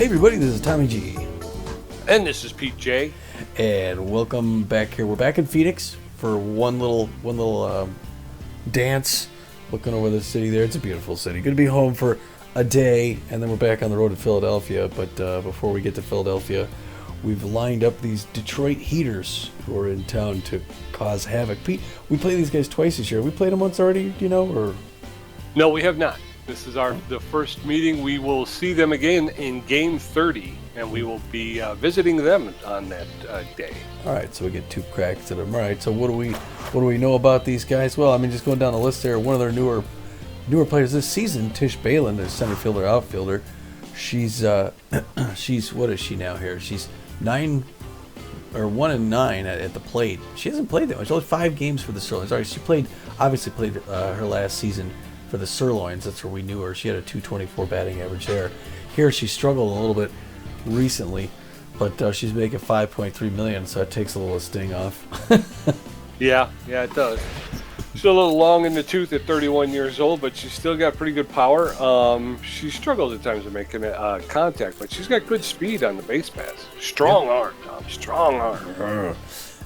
Hey everybody, this is Tommy G. And this is Pete J. And welcome back here. We're back in Phoenix for one little dance, looking over the city there. It's a beautiful city. Going to be home for a day, and then we're back on the road to Philadelphia. But before we get to Philadelphia, we've lined up these Detroit Heaters who are in town to cause havoc. Pete, we played these guys twice this year. We played them once already, do you know? Or No, we have not. This is the first meeting. We will see them again in Game 30, and we will be visiting them on that day. All right, so we get two cracks at them. All right, so what do we know about these guys? Well, I mean, just going down the list there, one of their newer players this season, Tish Balin, the center fielder, outfielder. She's what is she now here? She's 1-9 at the plate. She hasn't played that much. Only 5 games for the Sirloins. All right, she obviously played her last season for the Sirloins. That's where we knew her. She had a .224 batting average there. Here she struggled a little bit recently, but she's making $5.3 million, so that takes a little sting off. Yeah, it does. She's a little long in the tooth at 31 years old, but she's still got pretty good power. She struggles at times with making contact, but she's got good speed on the base pass. Strong arm, Tom. Strong arm.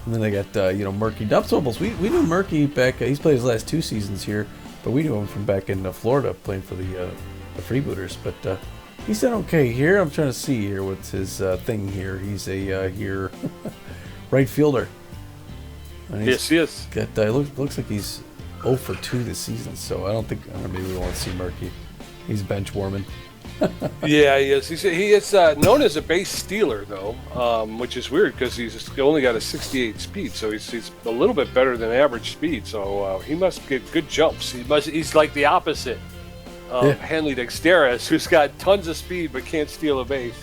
And then they got Murky Dubs. We knew Murky back. He's played his last 2 seasons here, but we knew him from back in Florida playing for the Freebooters. But he's done okay here. I'm trying to see here what's his thing here. He's a right fielder. Yes, he is. Looks like he's 0 for 2 this season, so I don't think maybe we won't see Murky. He's bench warming. Yeah, he is. He is known as a base stealer, though, which is weird because he's only got a 68 speed, so he's a little bit better than average speed. So he must get good jumps. He's like the opposite of Henley Dexteris, who's got tons of speed but can't steal a base.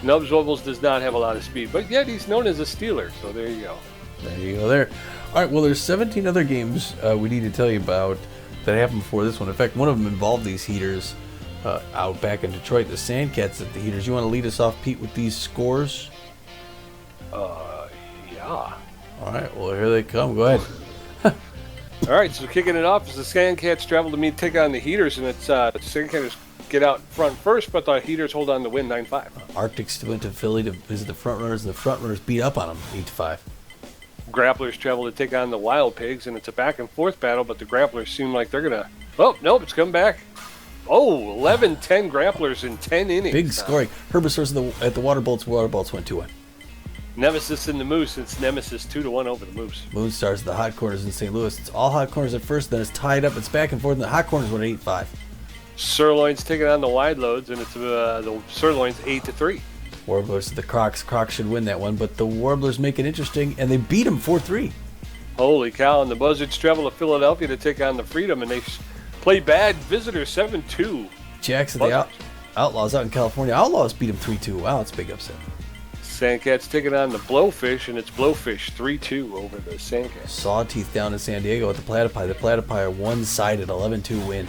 Nubs Wobbles does not have a lot of speed, but yet he's known as a stealer. So there you go. There you go. There. All right. Well, there's 17 other games we need to tell you about that happened before this one. In fact, one of them involved these Heaters. Out back in Detroit, the Sandcats at the Heaters. You want to lead us off, Pete, with these scores? Yeah. All right, well, here they come. Go ahead. All right, so kicking it off is the Sandcats travel to take on the Heaters, and it's the Sandcats get out front first, but the Heaters hold on to win 9-5. Arctics went to Philly to visit the Frontrunners, and the Frontrunners beat up on them 8-5. Grapplers travel to take on the Wild Pigs, and it's a back-and-forth battle, but the Grapplers seem like they're going to... Oh, nope, it's come back. Oh, 11-10 Grapplers in 10 innings. Big scoring. Herbisaurs at the Water Bolts. Water Bolts went 2-1. Nemesis and the Moose. It's Nemesis 2-1 over the Moose. Moonstars at the Hot Corners in St. Louis. It's all Hot Corners at first, then it's tied up. It's back and forth, and the Hot Corners went 8-5. Sirloins taking on the Wide Loads, and it's the Sirloins 8-3. Warblers at the Crocs. Crocs should win that one, but the Warblers make it interesting, and they beat them 4-3. Holy cow, and the Buzzards travel to Philadelphia to take on the Freedom, and they... play bad visitors 7-2. Jacks at the Outlaws out in California. Outlaws beat them 3-2. Wow, that's a big upset. Sandcats taking on the Blowfish, and it's Blowfish 3-2 over the Sandcats. Sawteeth down in San Diego at the Platypi. The Platypi are one-sided 11-2 win.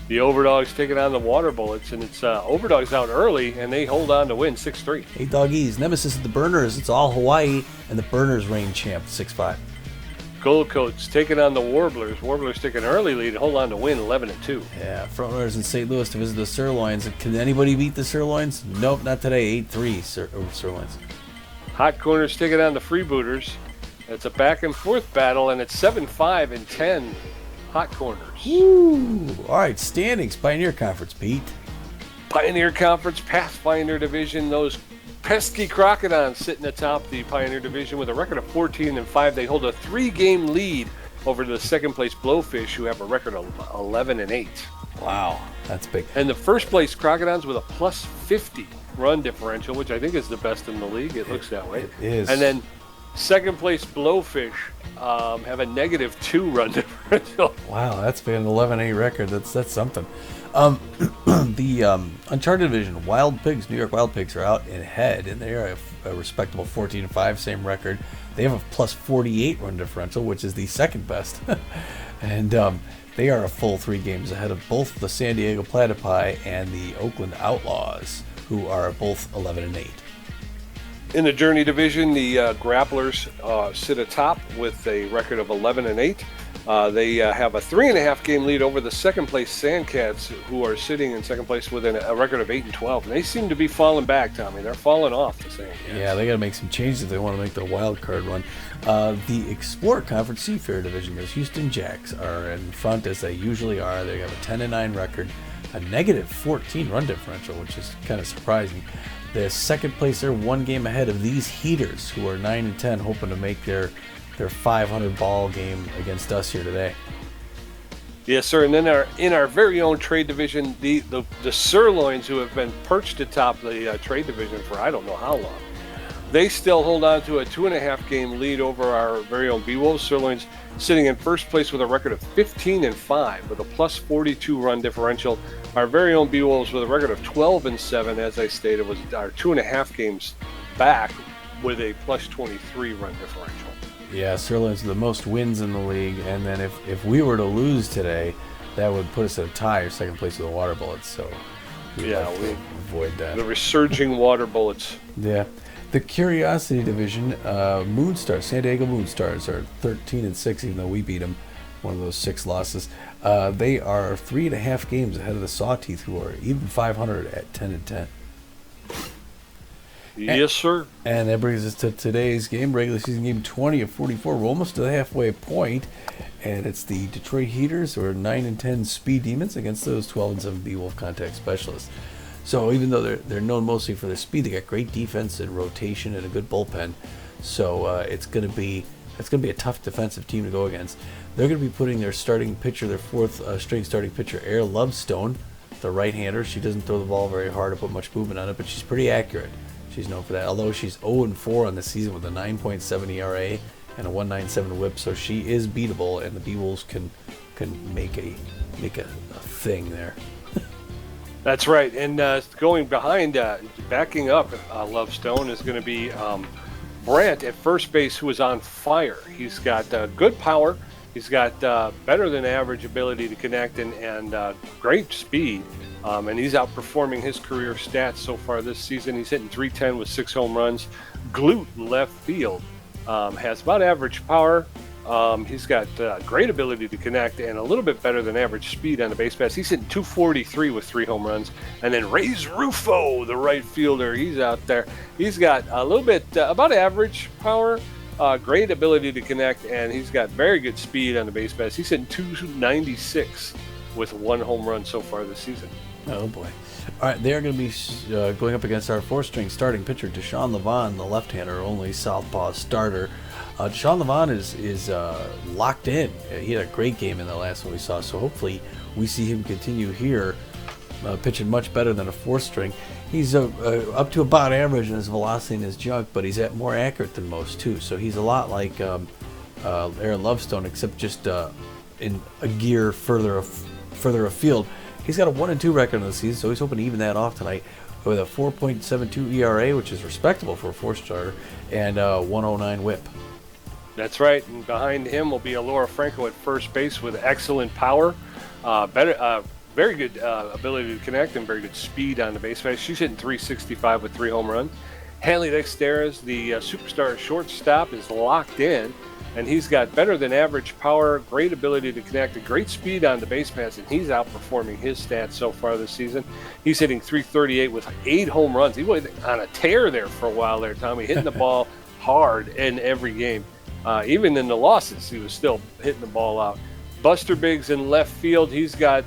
The Overdogs taking on the Water Bullets, and it's Overdogs out early, and they hold on to win 6-3. Hey, Doggies. Nemesis at the Burners. It's all Hawaii, and the Burners reign champ 6-5. Gold Coats taking on the Warblers. Warblers take an early lead and hold on to win 11-2. Yeah, Frontrunners in St. Louis to visit the Sirloins. Can anybody beat the Sirloins? Nope, not today. 8-3 Sirloins. Hot Corners taking on the Freebooters. It's a back-and-forth battle, and it's 7-5 and 10 Hot Corners. Woo! All right, standings. Pioneer Conference, Pete. Pioneer Conference, Pathfinder Division, those pesky Crocodons sitting atop the Pioneer Division with a record of 14-5. They hold a 3-game lead over the second-place Blowfish, who have a record of 11-8. Wow, that's big. And the first-place Crocodons with a plus 50 run differential, which I think is the best in the league. It looks that way. It is. And then second-place Blowfish have a -2 run differential. Wow, that's been an 11-8 record. That's something. The Uncharted Division, New York Wild Pigs are out ahead, and they are a respectable 14-5, same record. They have a plus 48 run differential, which is the second best. And they are a full 3 games ahead of both the San Diego Platypi and the Oakland Outlaws, who are both 11-8. In the Journey Division, the Grapplers sit atop with a record of 11-8. They have a 3.5 game lead over the second place Sandcats, who are sitting in second place with a record of 8-12. And they seem to be falling back, Tommy. They're falling off, the Sandcats. Yeah, they got to make some changes if they want to make the wild card run. The Explorer Conference Seafair Division, those Houston Jacks are in front as they usually are. They have a 10-9 record, a negative 14 run differential, which is kind of surprising. The second place, they're 1 game ahead of these Heaters, who are 9-10, hoping to make their 500 ball game against us here today. Yes, sir. And then in our very own trade division, the Sirloins, who have been perched atop the trade division for I don't know how long, they still hold on to a 2.5 game lead over our very own Beewolves. Sirloins sitting in first place with a record of 15-5 with a plus 42 run differential. Our very own Beewolves with a record of 12-7, as I stated, was our 2.5 games back with a plus 23 run differential. Yeah, Sirloins are the most wins in the league, and then if we were to lose today, that would put us at a tie or second place with the Water Bullets. So we avoid that. The resurging Water Bullets. Yeah, the Curiosity Division, Moonstars, San Diego Moonstars are 13-6, even though we beat them, one of those 6 losses. They are 3.5 games ahead of the Sawteeth, who are even 500 at 10-10. Yes, sir. And that brings us to today's game, regular season game 20 of 44. We're almost to the halfway point, and it's the Detroit Heaters, who are 9-10 Speed Demons, against those 12-7 Beewolf Contact Specialists. So even though they're known mostly for their speed, they got great defense and rotation and a good bullpen. So it's gonna be a tough defensive team to go against. They're gonna be putting their starting pitcher, their fourth string starting pitcher, Air Lovestone, the right-hander. She doesn't throw the ball very hard or put much movement on it, but she's pretty accurate. She's known for that, although she's 0-4 on the season with a 9.7 ERA and a 1.97 WHIP, so she is beatable, and the Beewolves can make a thing there. That's right, and going behind, backing up Lovestone is going to be Brant at first base, who is on fire. He's got good power. He's got better than average ability to connect and great speed. And he's outperforming his career stats so far this season. He's hitting .310 with 6 home runs. Glute left field has about average power. He's got great ability to connect and a little bit better than average speed on the base pass. He's hitting .243 with 3 home runs. And then Reyes Rufo, the right fielder, he's out there. He's got a little bit about average power, great ability to connect, and he's got very good speed on the base pass. He's hitting .296 with 1 home run so far this season. Oh boy. All right, they're going to be going up against our 4th-string starting pitcher, Deshaun Levon, the left-hander, only southpaw starter. Deshaun Levon is locked in. He had a great game in the last one we saw, so hopefully we see him continue here, pitching much better than a 4th-string. He's up to about average in his velocity and his junk, but he's more accurate than most, too. So he's a lot like Aaron Lovestone, except just in a gear further afield. He's got a 1-2 record on the season, so he's hoping to even that off tonight with a 4.72 ERA, which is respectable for a 4-starter, and a 109 WHIP. That's right, and behind him will be Laura Franco at first base with excellent power, very good ability to connect, and very good speed on the base pass. She's hitting .365 with 3 home runs. Hanley Dexteras, the superstar shortstop, is locked in, and he's got better than average power, great ability to connect, and great speed on the base pass, and he's outperforming his stats so far this season. He's hitting .338 with 8 home runs. He was on a tear there for a while there, Tommy, hitting the ball hard in every game. Even in the losses, he was still hitting the ball out. Buster Biggs in left field, he's got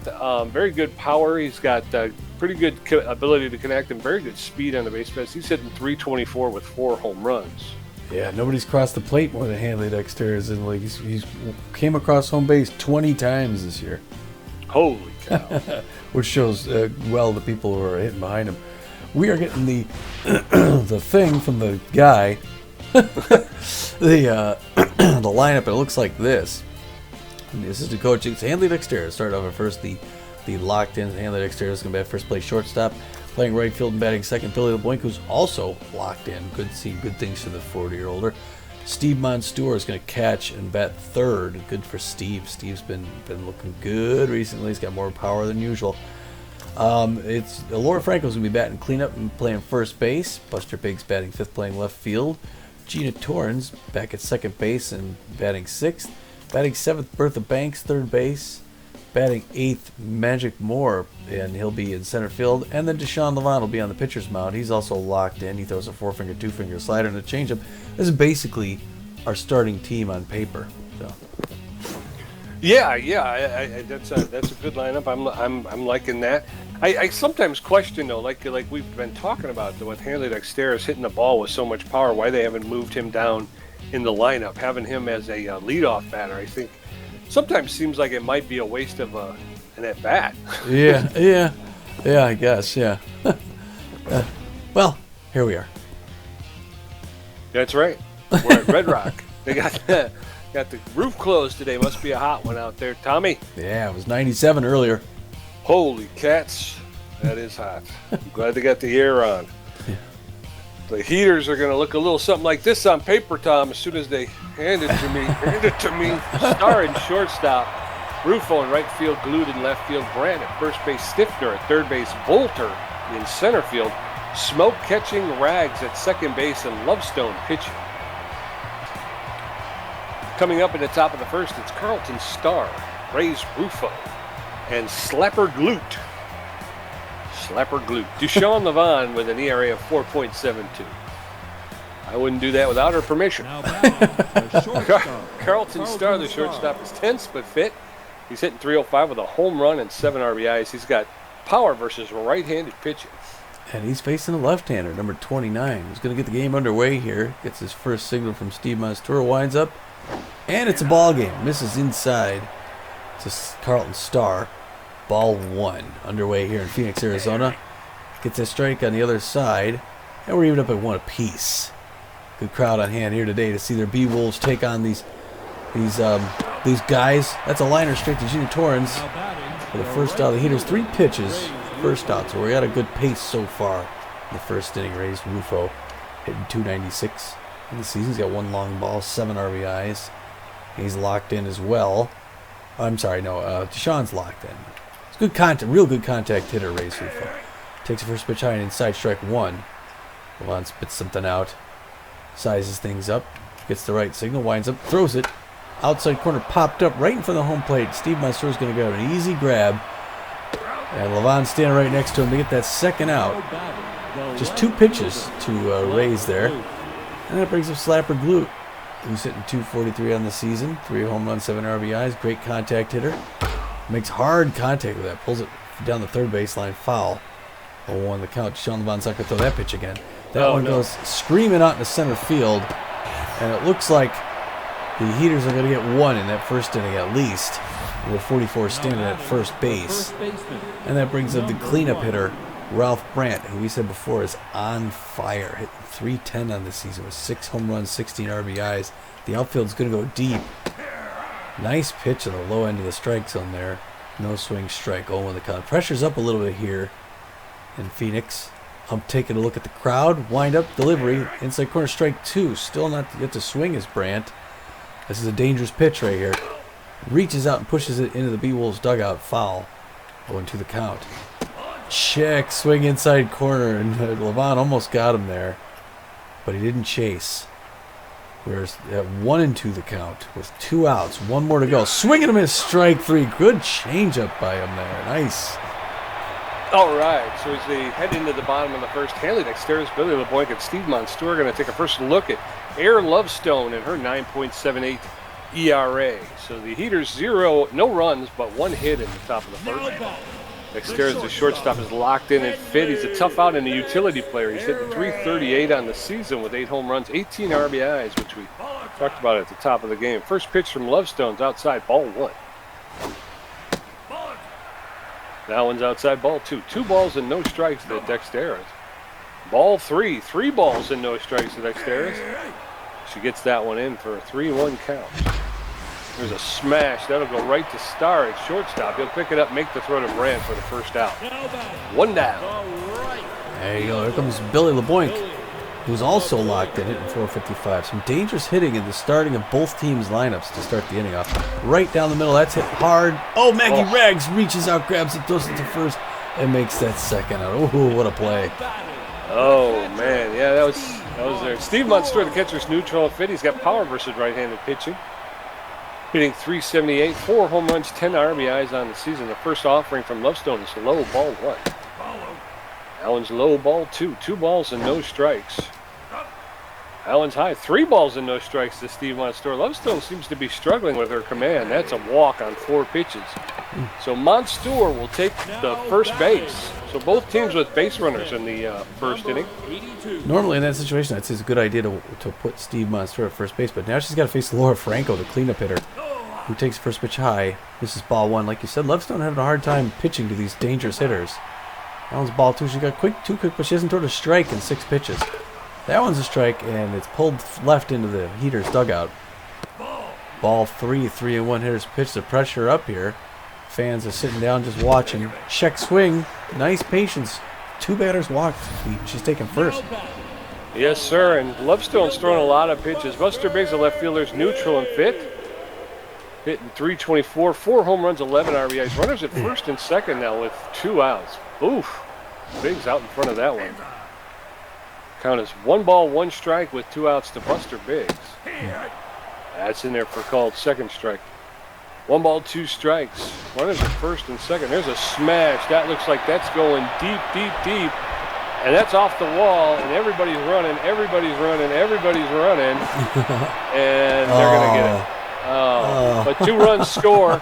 very good power. He's got pretty good ability to connect and very good speed on the base pass. He's hitting .324 with 4 home runs. Yeah, nobody's crossed the plate more than Hanley Dexteras in the league. He's came across home base 20 times this year. Holy cow. Which shows well the people who are hitting behind him. We are getting the the thing from the guy. the lineup, it looks like this. And the assistant coach, it's Hanley Dexteras. Started off at first, the locked in Hanley Dexteras is going to be at first place shortstop. Playing right field and batting second, Billy LeBlanc, who's also locked in. Good to see good things for the 40-year-older. Steve Monstour is going to catch and bat third. Good for Steve. Steve's been looking good recently. He's got more power than usual. It's Laura Franco's going to be batting cleanup and playing first base. Buster Biggs batting fifth, playing left field. Gina Torrens back at second base and batting sixth. Batting 7th, Bertha Banks, third base. Batting 8th, Magic Moore, and he'll be in center field. And then Deshaun Levant will be on the pitcher's mound. He's also locked in. He throws a 4-finger, 2-finger slider and a changeup. This is basically our starting team on paper. So. Yeah, that's a good lineup. I'm liking that. I sometimes question though, like we've been talking about with Hanley Dexteris hitting the ball with so much power, why they haven't moved him down in the lineup, having him as a leadoff batter. I think sometimes seems like it might be a waste of an at bat. yeah, I guess, yeah. Well, here we are. That's right. We're at Red Rock. They got the roof closed today. Must be a hot one out there, Tommy. Yeah, it was 97 earlier. Holy cats, that is hot. I'm glad they got the air on. Yeah. The heaters are going to look a little something like this on paper, Tom, as soon as they hand it to me. Star in shortstop. Rufo in right field, Glued in left field, Brandt at first base, Stiffner at third base, Bolter in center field, Smoke catching, Rags at second base, and Lovestone pitching. Coming up at the top of the first, it's Carlton Starr, Rays Rufo, and Slapper Glute. Deshaun Levant with an ERA of 4.72. I wouldn't do that without her permission. Carlton Starr, the shortstop, is tense but fit. He's hitting .305 with a home run and 7 RBIs. He's got power versus right-handed pitching. And he's facing a left-hander, number 29. He's going to get the game underway here. Gets his first signal from Steve Mastura, winds up, and it's a ball game. Misses inside to Carlton Starr. Ball 1 underway here in Phoenix, Arizona. Gets a strike on the other side, and we're even up at 1 apiece. Good crowd on hand here today to see their Beewolves take on these guys. That's a liner straight to Gina Torrens for the first out of the Heaters. 3 pitches, first out. So we got a good pace so far in the first inning. Rays Rufo hitting .296 in the season. He's got 1 long ball, 7 RBIs. He's locked in as well. I'm sorry, no, Deshaun's locked in. It's good contact, real good contact hitter, Rays Rufo. Takes the first pitch high and inside, strike 1. Levant spits something out, sizes things up, gets the right signal, winds up, throws it. Outside corner popped up right in front of the home plate. Steve Maestoro's going to go an easy grab. And Levant standing right next to him to get that second out. Just 2 pitches to Rays there. And that brings up Slapper Glute, who's hitting .243 on the season. 3 home runs, 7 RBIs. Great contact hitter. Makes hard contact with that. Pulls it down the third baseline, foul. 0-1 the count. Deshaun Levant's not going to throw that pitch again. That one goes screaming out into center field. And it looks like the Heaters are going to get 1 in that first inning at least, with 44 standing at first base. And that brings up the cleanup hitter, Ralph Brandt, who we said before is on fire. Hitting .310 on this season with 6 home runs, 16 RBIs. The outfield's going to go deep. Nice pitch at the low end of the strike zone there. No swing strike. 0-1 the count. Pressure's up a little bit here in Phoenix. I'm taking a look at the crowd. Wind up, delivery. Inside corner, strike 2. Still not yet to swing as Brandt. This is a dangerous pitch right here. Reaches out and pushes it into the Beewolves dugout. Foul. 0-2 the count. Check, swing inside corner, and Levant almost got him there, but he didn't chase. We're at 1-2 the count with 2 outs. 1 more to go. Swinging him in strike 3. Good changeup by him there. Nice. All right, so as they head into the bottom of the first, Hanley Dexteris, Billy LeBoink, and Steve Monstour are going to take a first look at Air Lovestone and her 9.78 ERA. So the Heaters no runs, but 1 hit in the top of the first. Dexteris, the shortstop, is locked in and fit. He's a tough out and a utility player. He's hitting .338 on the season with 8 home runs, 18 RBIs, which we talked about at the top of the game. First pitch from Lovestone's outside, ball 1. That one's outside, ball 2. 2 balls and no strikes to Dexteris. Ball 3. 3 balls and no strikes to Dexteris. She gets that one in for a 3-1 count. There's a smash. That'll go right to Starr at shortstop. He'll pick it up, make the throw to Brandt for the first out. 1 down. There you go. Here comes Billy LeBoink, who's also locked in, hitting .455. Some dangerous hitting in the starting of both teams' lineups to start the inning off. Right down the middle. That's hit hard. Oh, Maggie Rags reaches out, grabs it, throws it to first, and makes that second out. Oh, what a play. Oh, man. Yeah, that was there. Steve Monstour, the catcher's neutral fit. He's got power versus right-handed pitching. hitting .378, 4 home runs, 10 RBIs on the season. The first offering from Lovestone is low, ball 1. Allen's low, ball 2. 2 balls and no strikes. Allen's high, 3 balls and no strikes to Steve Monstour. Lovestone seems to be struggling with her command. That's a walk on 4 pitches. So Monstour will take the first base. So both teams with base runners in the first inning. Normally in that situation, it's a good idea to put Steve Monstour at first base, but now she's got to face Laura Franco, the cleanup hitter, who takes first pitch high. This is ball 1. Like you said, Lovestone having a hard time pitching to these dangerous hitters. That one's ball 2. She got too quick, but she hasn't thrown a strike in 6 pitches. That one's a strike, and it's pulled left into the Heaters' dugout. Ball 3, 3-1 hitters pitch. The pressure up here. Fans are sitting down just watching. Check swing. Nice patience. 2 batters walked. She's taking first. Yes, sir, and Lovestone's throwing a lot of pitches. Buster Biggs, the left fielder's neutral and fit. Hitting .324, 4 home runs, 11 RBIs. Runners at first and second now with 2 outs. Oof. Biggs out in front of that one. Count is 1 ball, 1 strike with 2 outs to Buster Biggs. That's in there for called second strike. 1 ball, 2 strikes. Runners at first and second. There's a smash. That looks like that's going deep, deep, deep. And that's off the wall, and everybody's running, everybody's running, everybody's running. And they're going to get it. But 2 runs score.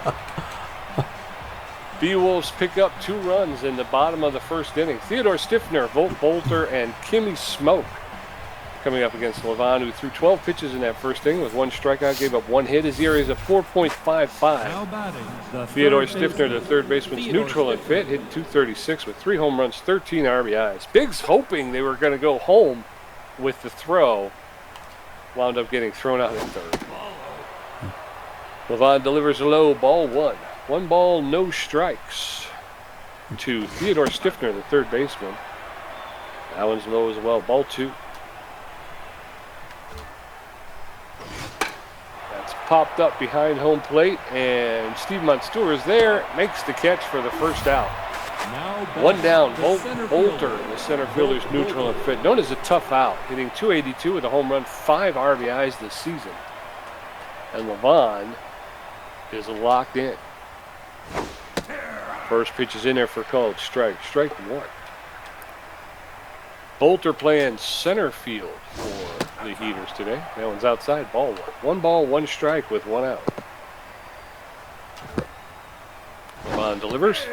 Beewolves pick up 2 runs in the bottom of the first inning. Theodore Stiffner, Volt Bolter, and Kimmy Smoke coming up against Levon, who threw 12 pitches in that first inning with 1 strikeout, gave up 1 hit. His ERA is a 4.55. Theodore Stiffner, the third baseman's neutral and fit, hit .236 with 3 home runs, 13 RBIs. Biggs hoping they were going to go home with the throw. Wound up getting thrown out in third. Levon delivers low, ball 1. 1 ball, no strikes to Theodore Stiffner, the third baseman. That one's low as well, ball 2. That's popped up behind home plate, and Steve Monstour is there, makes the catch for the first out. 1 down, Bolter, the center fielder's neutral and fit, known as a tough out, hitting .282 with a home run, 5 RBIs this season. And Levon is locked in. First pitch is in there for called strike. Strike 1. Bolter playing center field for the Heaters today. That one's outside, ball 1. 1 ball, 1 strike with 1 out. Levon delivers.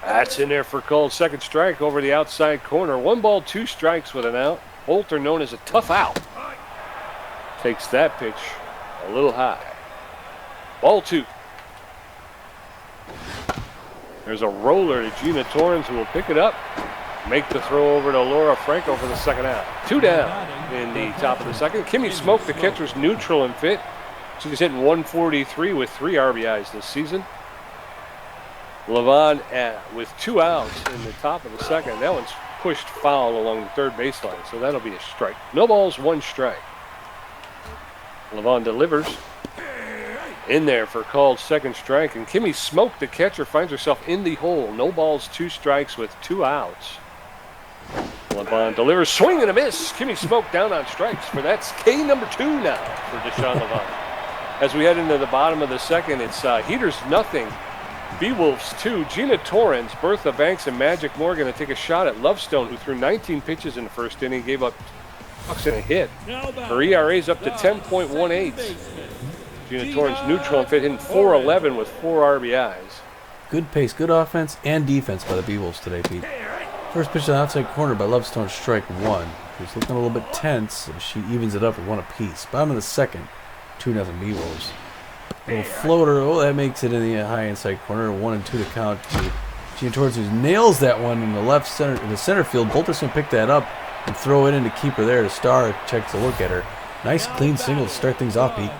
That's in there for called second strike over the outside corner. 1 ball, 2 strikes with an out. Bolter, known as a tough out, takes that pitch a little high. Ball 2. There's a roller to Gina Torrens, who will pick it up, make the throw over to Laura Franco for the second out. 2 down in the top of the second. Kimmy Smoke, the catcher's neutral and fit. She's hitting .143 with 3 RBIs this season. Levon with 2 outs in the top of the second. That one's pushed foul along the third baseline, so that'll be a strike. No balls, 1 strike. Levon delivers. In there for called second strike, and Kimmy Smoke, the catcher, finds herself in the hole. No balls, 2 strikes with 2 outs. Levon delivers, swing and a miss. Kimmy Smoke down on strikes for that's K number 2 now for Deshaun Levon. As we head into the bottom of the second, it's Heaters nothing, Beewolves 2. Gina Torrens, Bertha Banks, and Magic Morgan to take a shot at Lovestone, who threw 19 pitches in the first inning, gave up bucks and a hit. Her ERA is up to 10.18. Gina Torrens neutral and fit, hitting .411 with 4 RBIs. Good pace, good offense, and defense by the Beewolves today, Pete. First pitch to the outside corner by Lovestone, strike 1. She's looking a little bit tense. She evens it up with 1 apiece. Bottom of the second, 2-0 Beewolves. Little floater, that makes it in the high inside corner. 1-2 to count to Gina Torrens, who nails that one in the left center, in the center field. Bolter's going to pick that up and throw it in to keep her there. The star checks a look at her. Nice clean single to start things off, Pete.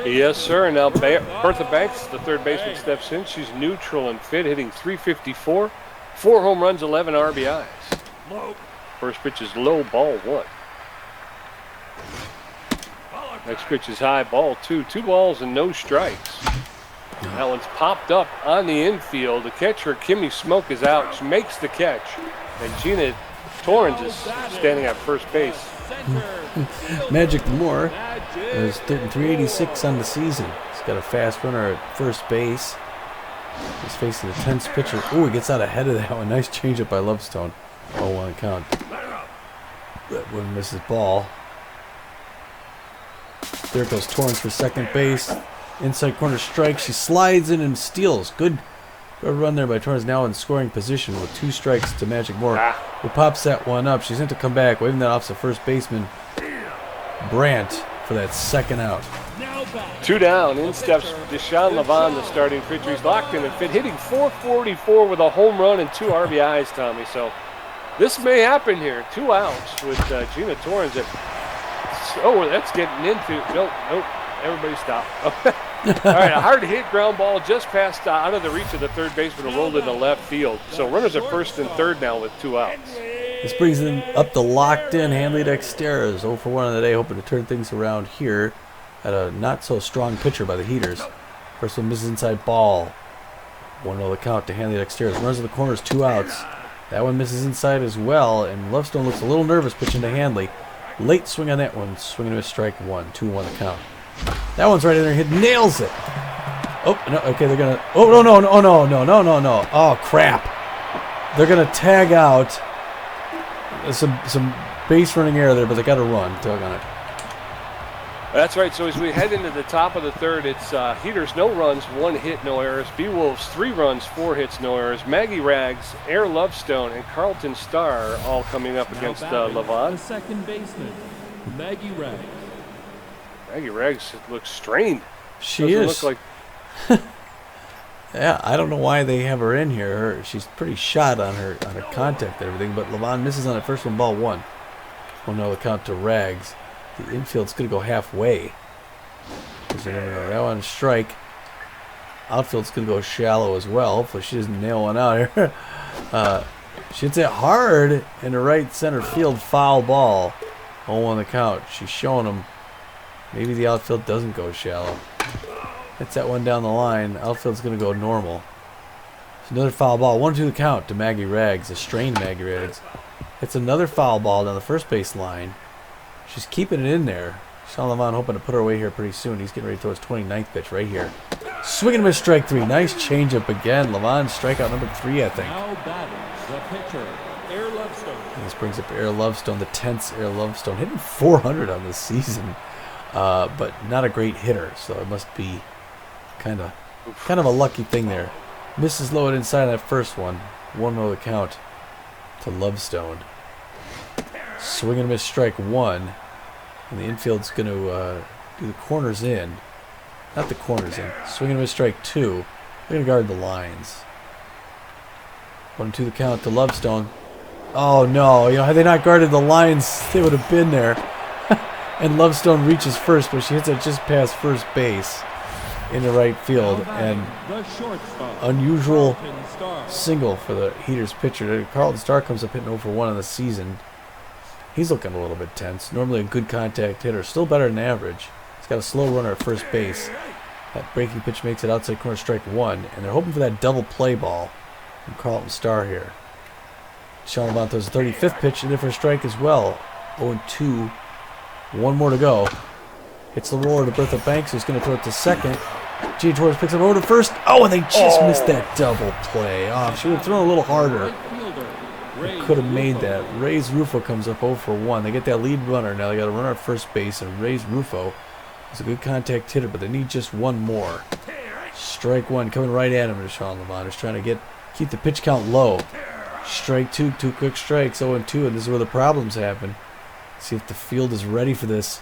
Yes, sir. And now Bertha Banks, the third baseman, steps in. She's neutral and fit, hitting .354. 4 home runs, 11 RBIs. First pitch is low, ball 1. Next pitch is high, ball 2. 2 balls and no strikes. That one's popped up on the infield. The catcher, Kimmy Smoke, is out. She makes the catch. And Gina Torrens is standing at first base. Magic Moore There's 386 on the season. He's got a fast runner at first base. He's facing the 10th pitcher. Oh, he gets out ahead of that one. Nice changeup by Lovestone. 0-1 count. That one misses ball. There goes Torrance for second base. Inside corner strike. She slides in and steals. Good run there by Torrance. Now in scoring position with 2 strikes to Magic Moore, who pops that one up. She's going to come back, waving that off to first baseman Brandt for that second out. 2 down. In steps Deshaun Levon, the starting pitcher. He's locked in and fit, hitting .444 with a home run and 2 RBIs, Tommy. So this may happen here. 2 outs with Gina Torrance. Oh, that's getting into. Nope. Everybody stop. All right, a hard hit ground ball just passed out of the reach of the third baseman and rolled into left field. So runners at first and third now with 2 outs. This brings them up to locked in Hanley Dexteras. 0 for 1 on the day, hoping to turn things around here at a not so strong pitcher by the Heaters. First one misses inside ball. 1-0 the count to Hanley Dexteras. Runs to the corners, 2 outs. That one misses inside as well, and Lovestone looks a little nervous pitching to Hanley. Late swing on that one, swinging to a strike 1, 2-1 the count. That one's right in there, nails it. Oh, no, okay, they're gonna. Oh, no. Oh, crap. They're gonna tag out some base running error there, but they gotta run. Tug on it. That's right. So as we head into the top of the third, it's Heaters, no runs, 1 hit, no errors. Beewolves, 3 runs, 4 hits, no errors. Maggie Rags, Air Lovestone, and Carlton Starr all coming up against Levon. The second baseman, Maggie Rags. Maggie Rags looks strained. She Doesn't is. look like. Yeah, I don't know why they have her in here. She's pretty shot on her contact and everything, but Levon misses on the first one, ball 1. 1-0 the count to Rags. The infield's going to go halfway. You never know. That one's strike. Outfield's going to go shallow as well. Hopefully she doesn't nail one out here. She hits it hard in the right center field, foul ball. 0-1 the count. She's showing them. Maybe the outfield doesn't go shallow. Hits that one down the line. Outfield's going to go normal. It's another foul ball. 1-2 the count to Maggie Rags, a strained Maggie Rags. It's another foul ball down the first base line. She's keeping it in there. Sean Levon hoping to put her away here pretty soon. He's getting ready to throw his 29th pitch right here. Swinging him a strike 3. Nice changeup again. Levon strikeout number 3, I think. Now batting the pitcher, Air Lovestone. And this brings up Air Lovestone, the 10th Air Lovestone, hitting 400 on this season, but not a great hitter. So it must be kind of a lucky thing there. Misses low inside that first one. 1-0 the count to Lovestone. Swinging him a strike 1. And the infield's going to do the corners in. Not the corners in. Swinging him a strike 2. They're going to guard the lines. 1-2 the count to Lovestone. Oh, no. Had they not guarded the lines, they would have been there. And Lovestone reaches first, but she hits it just past first base in the right field. And unusual single for the Heaters pitcher. Carlton Starr comes up hitting 0 for 1 on the season. He's looking a little bit tense. Normally a good contact hitter. Still better than average. He's got a slow runner at first base. That breaking pitch makes it outside corner strike 1. And they're hoping for that double play ball from Carlton Starr here. Sean Levon throws the 35th pitch in there for a strike as well. 0-2. 1 more to go. Hits the roller to Bertha Banks, who's going to throw it to second. Gina Torres picks it over to first. Oh, and they just missed that double play. Oh, she would have thrown a little harder. Could have made that. Reyes Rufo comes up 0 for 1. They get that lead runner. Now they got a runner at first base, and Reyes Rufo is a good contact hitter, but they need just 1 more. Strike 1 coming right at him to Sean Levon. He's trying to keep the pitch count low. Strike 2, 2 quick strikes, 0-2, and this is where the problems happen. See if the field is ready for this.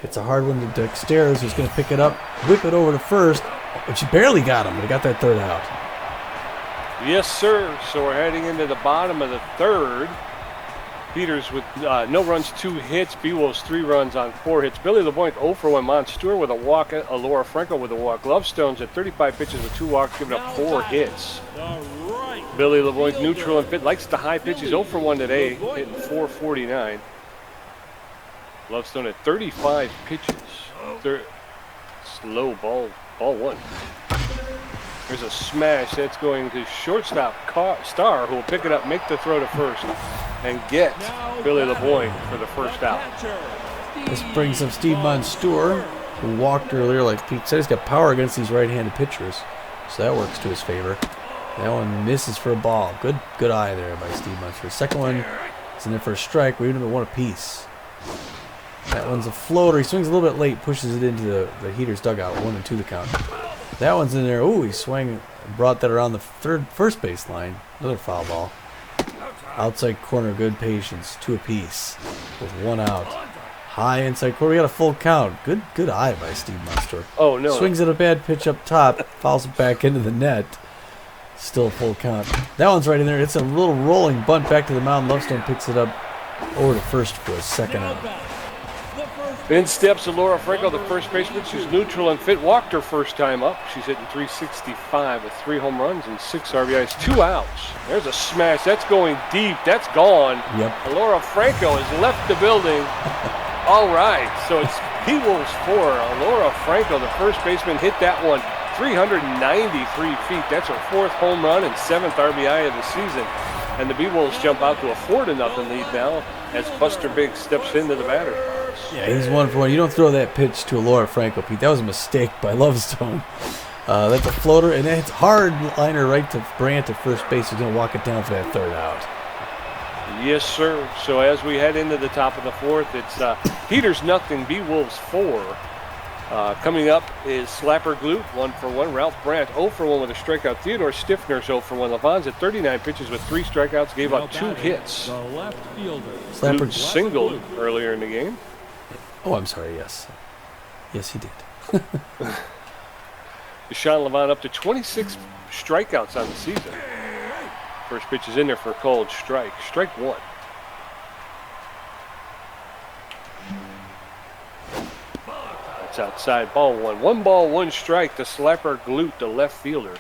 It's a hard one to Dexteras, who's going to pick it up, whip it over to first, but she barely got him, but he got that third out. Yes, sir. So we're heading into the bottom of the third. Peters with no runs, 2 hits. Beewolves 3 runs on 4 hits. Billy LeBoink 0 for 1. Montour with a walk. Laura Franco with a walk. Lovestone's at 35 pitches with 2 walks, giving up 4 hits. Billy LeBoink neutral and fit. Likes the high pitches. 0 for 1 today, hitting 449. Lovestone at 35 pitches. Slow ball 1. There's a smash that's going to shortstop Starr, who will pick it up, make the throw to first, and get Billy LeBoink for the first out. This brings up Steve Monstour, who walked earlier, like Pete said. He's got power against these right-handed pitchers, so that works to his favor. That one misses for a ball. Good eye there by Steve Monstour. Second one is in there for a strike. We're even at one apiece. That one's a floater. He swings a little bit late, pushes it into the Heaters dugout. 1-2 the count. That one's in there. Ooh, he swung and brought that around the first base line. Another foul ball. Outside corner, good patience. 2 apiece with 1 out. High inside corner. We got a full count. Good eye by Steve Monstour. Oh, no. Swings at a bad pitch up top. Fouls it back into the net. Still a full count. That one's right in there. It's a little rolling bunt back to the mound. Lovestone picks it up over to first for a second out. In steps Laura Franco, the first baseman. She's neutral and fit. Walked her first time up. She's hitting .365 with 3 home runs and 6 RBIs. 2 outs. There's a smash. That's going deep. That's gone. Yep. Laura Franco has left the building. All right. So it's Beewolves 4. Laura Franco, the first baseman, hit that one 393 feet. That's her 4th home run and 7th RBI of the season. And the Beewolves jump out to a 4-0 lead now as Buster Biggs steps into the batter. Yeah, he's 1 for 1. You don't throw that pitch to a Laura Franco, Pete. That was a mistake by Lovestone. That's a floater, and it's hard liner right to Brandt at first base. He's going to walk it down for that 3rd out. Yes, sir. So as we head into the top of the 4th, it's Heaters nothing, Beewolves 4. Coming up is Slapper Glute, 1 for 1. Ralph Brandt, 0 for 1 with a strikeout. Theodore Stiffner's 0 for 1. Levon's at 39 pitches with 3 strikeouts, gave up 2 hits. The left fielder. Slapper Glute singled earlier in the game. Oh, I'm sorry, yes. Yes, he did. Deshaun Levon up to 26 strikeouts on the season. First pitch is in there for a called strike. Strike 1. That's outside, ball 1. 1 ball, 1 strike to Slapper Glute, the left fielder.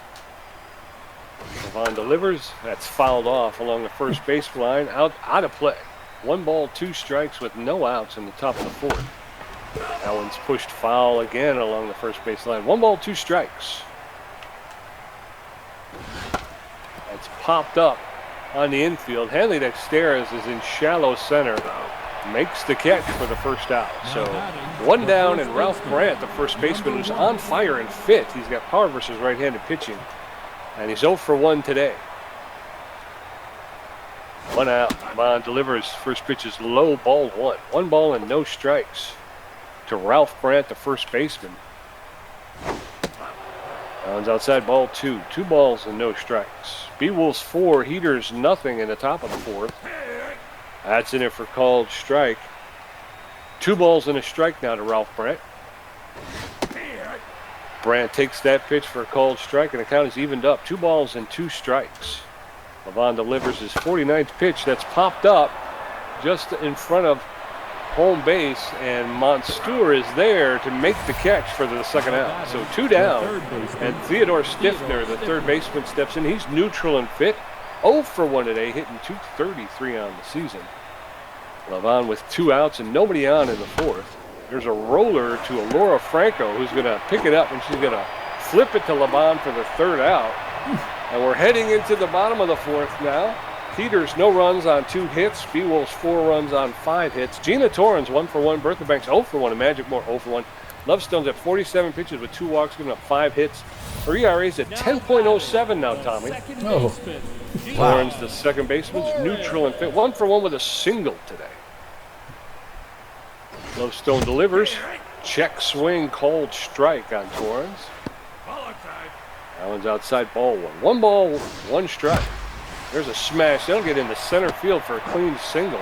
Levon delivers. That's fouled off along the first base line. Out of play. 1 ball, 2 strikes with no outs in the top of the 4th. That one's pushed foul again along the first base line. 1 ball, 2 strikes. That's popped up on the infield. Hanley Dexteras is in shallow center. Makes the catch for the first out. So 1 down, and Ralph Brandt, the first baseman, who's on fire and fit. He's got power versus right-handed pitching. And he's 0 for 1 today. 1 out. Levon delivers. First pitch is low, ball 1. 1 ball and no strikes to Ralph Brandt, the first baseman. Rounds outside, ball 2. 2 balls and no strikes. Beewolves 4, Heaters nothing in the top of the 4th. That's in it for called strike. 2 balls and a strike now to Ralph Brandt. Brandt takes that pitch for a called strike, and the count is evened up. 2 balls and 2 strikes. Levon delivers his 49th pitch. That's popped up just in front of home base, and Monstour is there to make the catch for the second out. So 2 down, and Theodore Stiffner, the third baseman, steps in. He's neutral and fit. 0 for 1 today, hitting .233 on the season. Levon with 2 outs and nobody on in the 4th. There's a roller to Laura Franco, who's going to pick it up, and she's going to flip it to Levon for the 3rd out. And we're heading into the bottom of the 4th now. Heaters, no runs on 2 hits. Beewolves, 4 runs on 5 hits. Gina Torrens, 1 for 1. Bertha Banks, 0 for 1. And Magic Moore, 0 for 1. Lovestone's at 47 pitches with 2 walks, giving up 5 hits. Her ERA's at 10.07 now, Tommy. Oh, Torrens, the second baseman's neutral and fit. 1 for 1 with a single today. Lovestone delivers. Check swing, called strike on Torrens. That one's outside, ball 1. 1 ball, 1 strike. There's a smash. They'll get into center field for a clean single.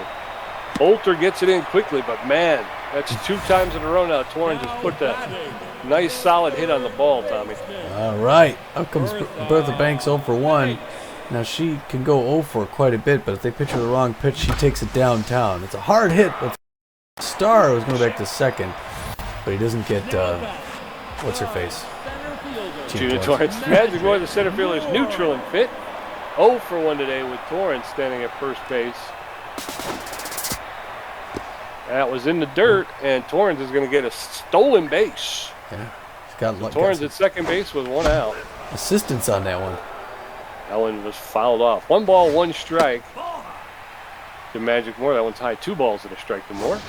Bolter gets it in quickly, but man, that's 2 times in a row now. Torrens has put that nice solid hit on the ball, Tommy. all right. Up comes Bertha Banks 0 for 1. Now she can go 0 for quite a bit, but if they pitch her the wrong pitch, she takes it downtown. It's a hard hit, but Star was going back to second, but he doesn't get, what's her face? Gina Torrens. Magic Moore, the center fielder, is neutral and fit. 0 for 1 today with Torrens standing at first base. That was in the dirt, and Torrens is going to get a stolen base. Yeah, he's got Torrens at second base with 1 out. Assistance on that one. That one was fouled off. 1 ball, 1 strike to Magic Moore. That one's high. 2 balls and a strike to Moore.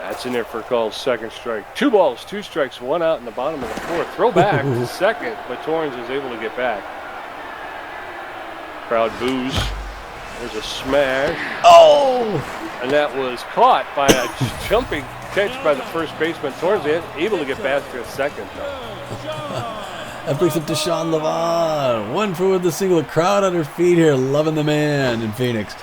That's in there for called second strike. 2 balls, 2 strikes, 1 out in the bottom of the 4th. Throw back to second, but Torrens is able to get back. Crowd boos. There's a smash. Oh! And that was caught by a jumping catch by the first baseman. Torrens able to get back to second, though. That brings up Deshaun Levon. 1 for with the single. Crowd on her feet here, loving the man in Phoenix.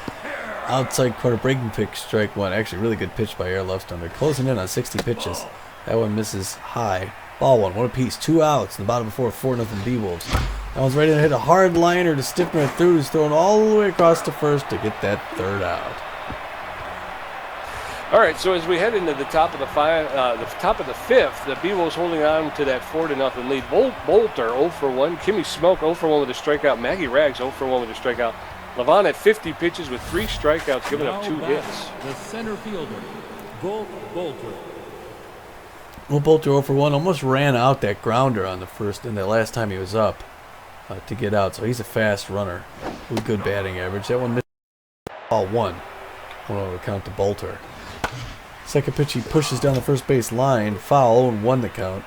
Outside corner breaking pitch, strike 1. Actually, really good pitch by Air Lovestone. They're closing in on 60 pitches. That one misses high. Ball 1, 1 apiece. 2 outs in the bottom of 4, 4-0 Beewolves. That one's ready to hit a hard liner to stiffen her through. He's thrown all the way across to first to get that 3rd out. All right, so as we head into the top of the 5th, the Beewolves holding on to that 4-0 lead. Bolter 0 for 1. Kimmy Smoke 0 for 1 with a strikeout. Maggie Rags 0 for 1 with a strikeout. Levon at 50 pitches with 3 strikeouts, giving up 2 hits. The center fielder, Bolter. Well, Bolter 0 for 1 almost ran out that grounder on the first and the last time he was up to get out. So he's a fast runner with good batting average. That one missed ball 1. 1-0 count to Bolter. Second pitch, he pushes down the first base line. Foul, 0-1 the count.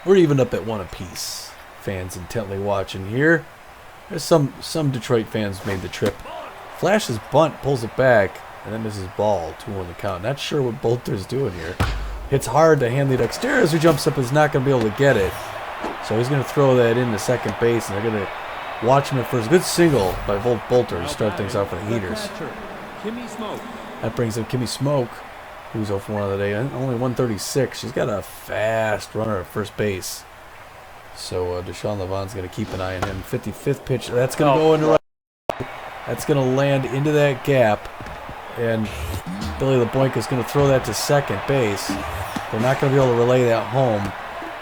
We're even up at 1 apiece. Fans intently watching here. There's some Detroit fans made the trip. Flashes bunt, pulls it back, and then misses ball. 2-1 the count. Not sure what Bolter's doing here. Hits hard to Hanley Dexter's, who jumps up, is not going to be able to get it. So he's going to throw that into second base, and they're going to watch him at first. Good single by Bolter to start things off for the Heaters. That brings up Kimmy Smoke, who's 0 for 1 of the day. Only 136. She's got a fast runner at first base. So Deshaun Levon's going to keep an eye on him. 55th pitch. That's going to go into right. That's going to land into that gap. And Billy LeBoink is going to throw that to second base. They're not going to be able to relay that home.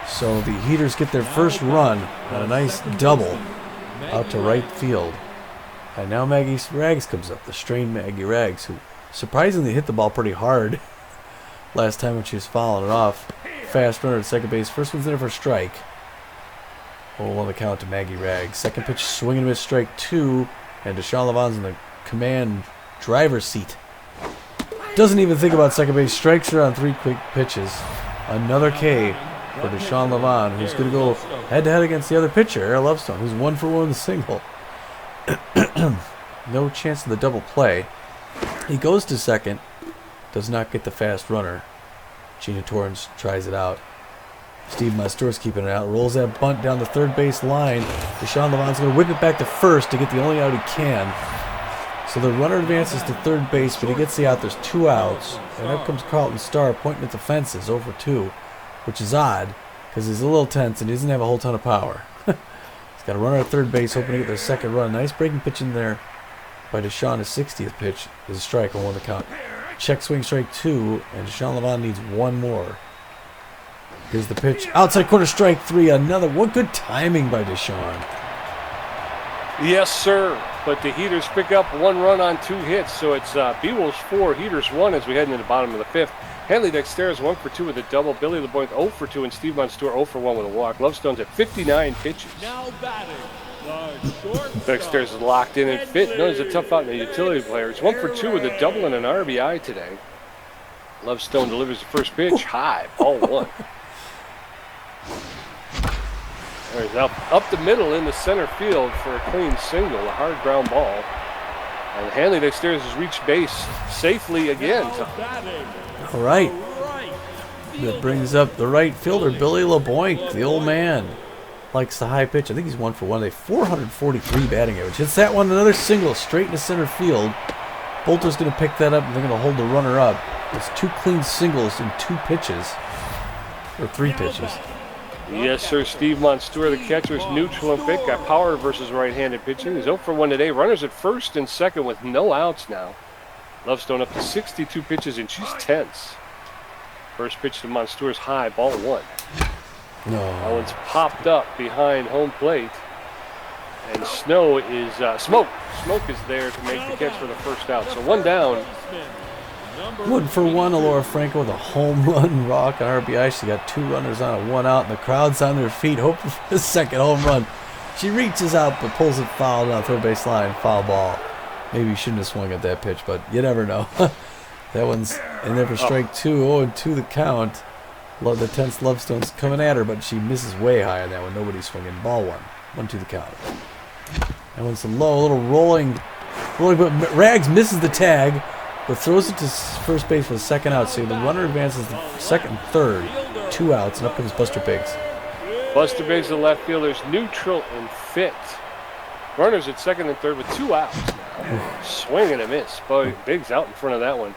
So the Heaters get their first run on a nice double out to right field. And now Maggie Rags comes up. The strained Maggie Rags, who surprisingly hit the ball pretty hard last time when she was fouling it off. Fast runner at second base. First one's in there for a strike. 0-1 the count to Maggie Rags. Second pitch, swinging and miss, strike 2. And Deshaun Levon's in the command driver's seat. Doesn't even think about second base. Strikes her on 3 quick pitches. Another K for Deshaun Levon, who's going to go head-to-head against the other pitcher, Air Lovestone, who's 1 for 1 with a single. No chance of the double play. He goes to second. Does not get the fast runner. Gina Torrens tries it out. Steve Mastor's keeping it out. Rolls that bunt down the third base line. Deshaun Levon's going to whip it back to first to get the only out he can. So the runner advances to third base, but he gets the out. There's 2 outs. And up comes Carlton Starr pointing at the fences, 0 for 2, which is odd because he's a little tense and he doesn't have a whole ton of power. He's got a runner at third base, hoping to get their second run. Nice breaking pitch in there by Deshaun. His 60th pitch is a strike on 1 the count. Check swing, strike 2, and Deshaun Levon needs 1 more. Here's the pitch. Outside corner, strike 3. Another one. Good timing by Deshaun. Yes, sir. But the Heaters pick up 1 run on 2 hits. So it's Beewolves 4, Heaters 1 as we head into the bottom of the 5th. Hanley Dexter is 1 for 2 with a double. Billy LeBoink 0 for 2, and Steve Monstour 0 for 1 with a walk. Lovestone's at 59 pitches. Now batting, the shortstop. Dexter's locked in and fit. Known as a tough out in the utility player. He's 1 for 2 with a double and an RBI today. Lovestone delivers the first pitch. High, ball 1. There's up the middle in the center field for a clean single, a hard ground ball. And Hanley Dexter has reached base safely again. All right. That brings up the right fielder, Billy LeBoink, the old man. Likes the high pitch. I think he's 1 for 1 today. 443 batting average. Hits that one, another single straight into center field. Bolter's going to pick that up, and they're going to hold the runner up. It's 2 clean singles in 2 pitches. Or 3 pitches. Yes, sir. Steve Monstour, the catcher, is neutral and pick. Got power versus right-handed pitching. He's 0 for 1 today. Runners at first and second with no outs now. Lovestone up to 62 pitches, and she's tense. First pitch to Monstour's high, ball 1. No. That one's popped up behind home plate. And Smoke is there to make the catch for the first out. So 1 down. 1 for 1, Alora Franco with a home run rock on RBI. She got 2 runners on it, 1 out, and the crowd's on their feet hoping for the second home run. She reaches out but pulls it foul down third base line, foul ball. Maybe you shouldn't have swung at that pitch, but you never know. That one's in there for strike 2. 0-2 the count. Love the tense Lovestone's coming at her, but she misses way high on that one. Nobody's swinging. Ball 1. 1-2 the count. That one's a low, a little rolling, but Rags misses the tag, but throws it to first base for the second out. So the runner advances the second and third. 2 outs, and up comes Buster Biggs. Buster Biggs, the left fielder's neutral and fit. Runners at second and third with 2 outs now. Swing and a miss. Boy, Biggs out in front of that one.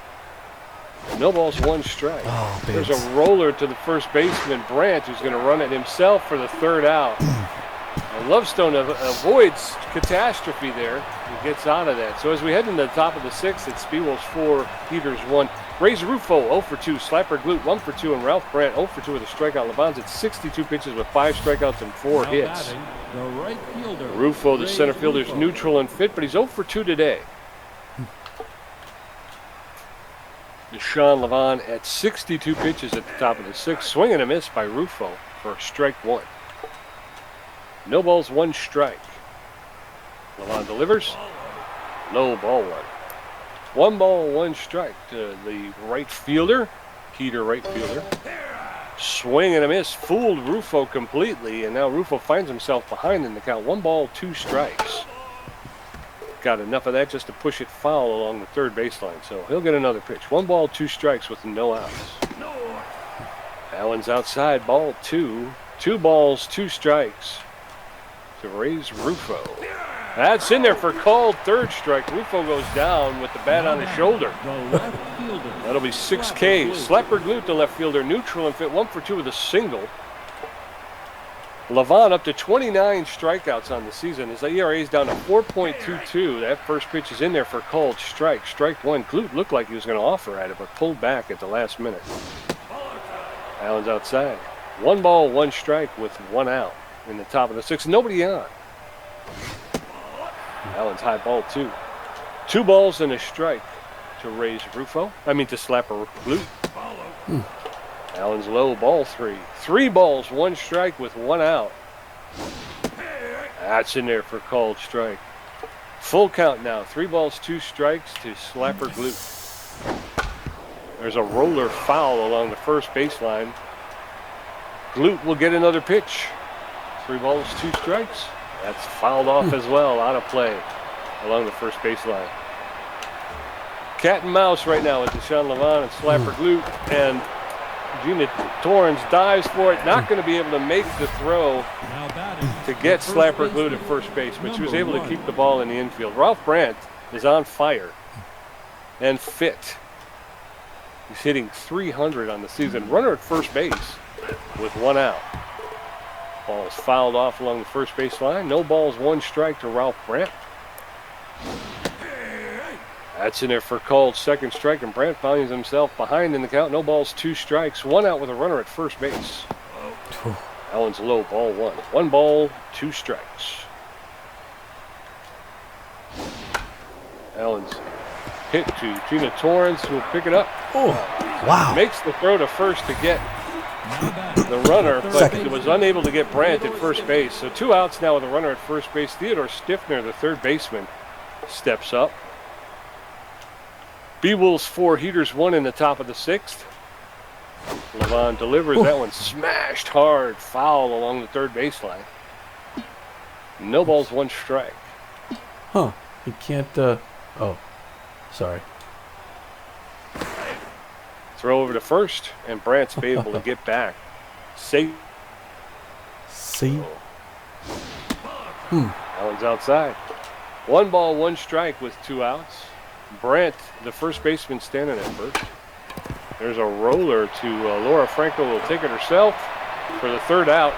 No balls, 1 strike. Oh, There's a roller to the first baseman, Brandt, who's going to run it himself for the third out. And Lovestone avoids catastrophe there and gets out of that. So as we head into the top of the 6th, it's Beewolves 4, Heaters 1. Rays Rufo 0 for 2, Slapper Glute 1 for 2, and Ralph Brandt 0 for 2 with a strikeout. Levon's at 62 pitches with 5 strikeouts and 4 Now hits. batting, the right fielder, Rufo, the Ray center fielder, is Rufo. neutral and fit, but he's 0 for 2 today. Deshaun Levon at 62 pitches at the top of the 6th. Swing and a miss by Rufo for strike 1. No balls, 1 strike. Levon delivers. Low, ball 1. 1 ball, 1 strike to the right fielder. Heater right fielder. Swing and a miss. Fooled Rufo completely, and now Rufo finds himself behind in the count. 1 ball, 2 strikes. Got enough of that just to push it foul along the third baseline, so he'll get another pitch. 1 ball, 2 strikes with no outs. That one's outside, ball 2. 2 balls, 2 strikes to Rays Rufo. That's in there for called third strike. Rufo goes down with the bat on his shoulder. The left fielder. That'll be 6 Ks. Slapper Glute, the left fielder, neutral and fit, 1 for 2 with a single. Levon up to 29 strikeouts on the season. His ERA is down to 4.22. That first pitch is in there for called strike. Strike 1. Glute looked like he was going to offer at it, but pulled back at the last minute. Allen's outside. 1 ball, 1 strike with 1 out in the top of the 6th. Nobody on. Allen's high, ball 2. 2 balls and a strike to Rays Rufo. To Slapper Glute. Allen's low, ball 3. 3 balls, 1 strike with 1 out. That's in there for called strike. Full count now. 3 balls, 2 strikes to Slapper Glute. There's a roller foul along the first baseline. Glute will get another pitch. 3 balls, 2 strikes. That's fouled off as well, out of play along the first baseline. Cat and mouse right now with Deshaun Levon and Slapper Glute, and Gina Torrens dives for it, not going to be able to make the throw Now batting, to get the first Slapper Glute baseman, at first base, but she was number able to 1. keep the ball in the infield. Ralph Brandt is on fire and fit. He's hitting 300 on the season. Runner at first base with 1 out. Ball is fouled off along the first base line. No balls, 1 strike to Ralph Brandt. That's in there for called second strike, and Brandt finds himself behind in the count. No balls, 2 strikes, 1 out with a runner at first base. Allen's low, ball 1. 1 ball, 2 strikes. Allen's hit to Gina Torrens, who will pick it up. Oh, wow. Makes the throw to first to get Now batting, the runner, but Second. was unable to get Brandt at first base. So 2 outs now with a runner at first base. Theodore Stiffner, the third baseman, steps up. Beewolves 4, Heaters 1 in the top of the 6th. Levon delivers that one, smashed hard, foul along the third baseline. No balls, 1 strike. Huh. He can't, oh. Sorry. Throw over to first, and Brandt's be able to get back. Safe. See? Allen's outside. 1 ball, 1 strike with 2 outs. Brandt, the first baseman, standing at first. There's a roller to Laura Franco, will take it herself for the third out.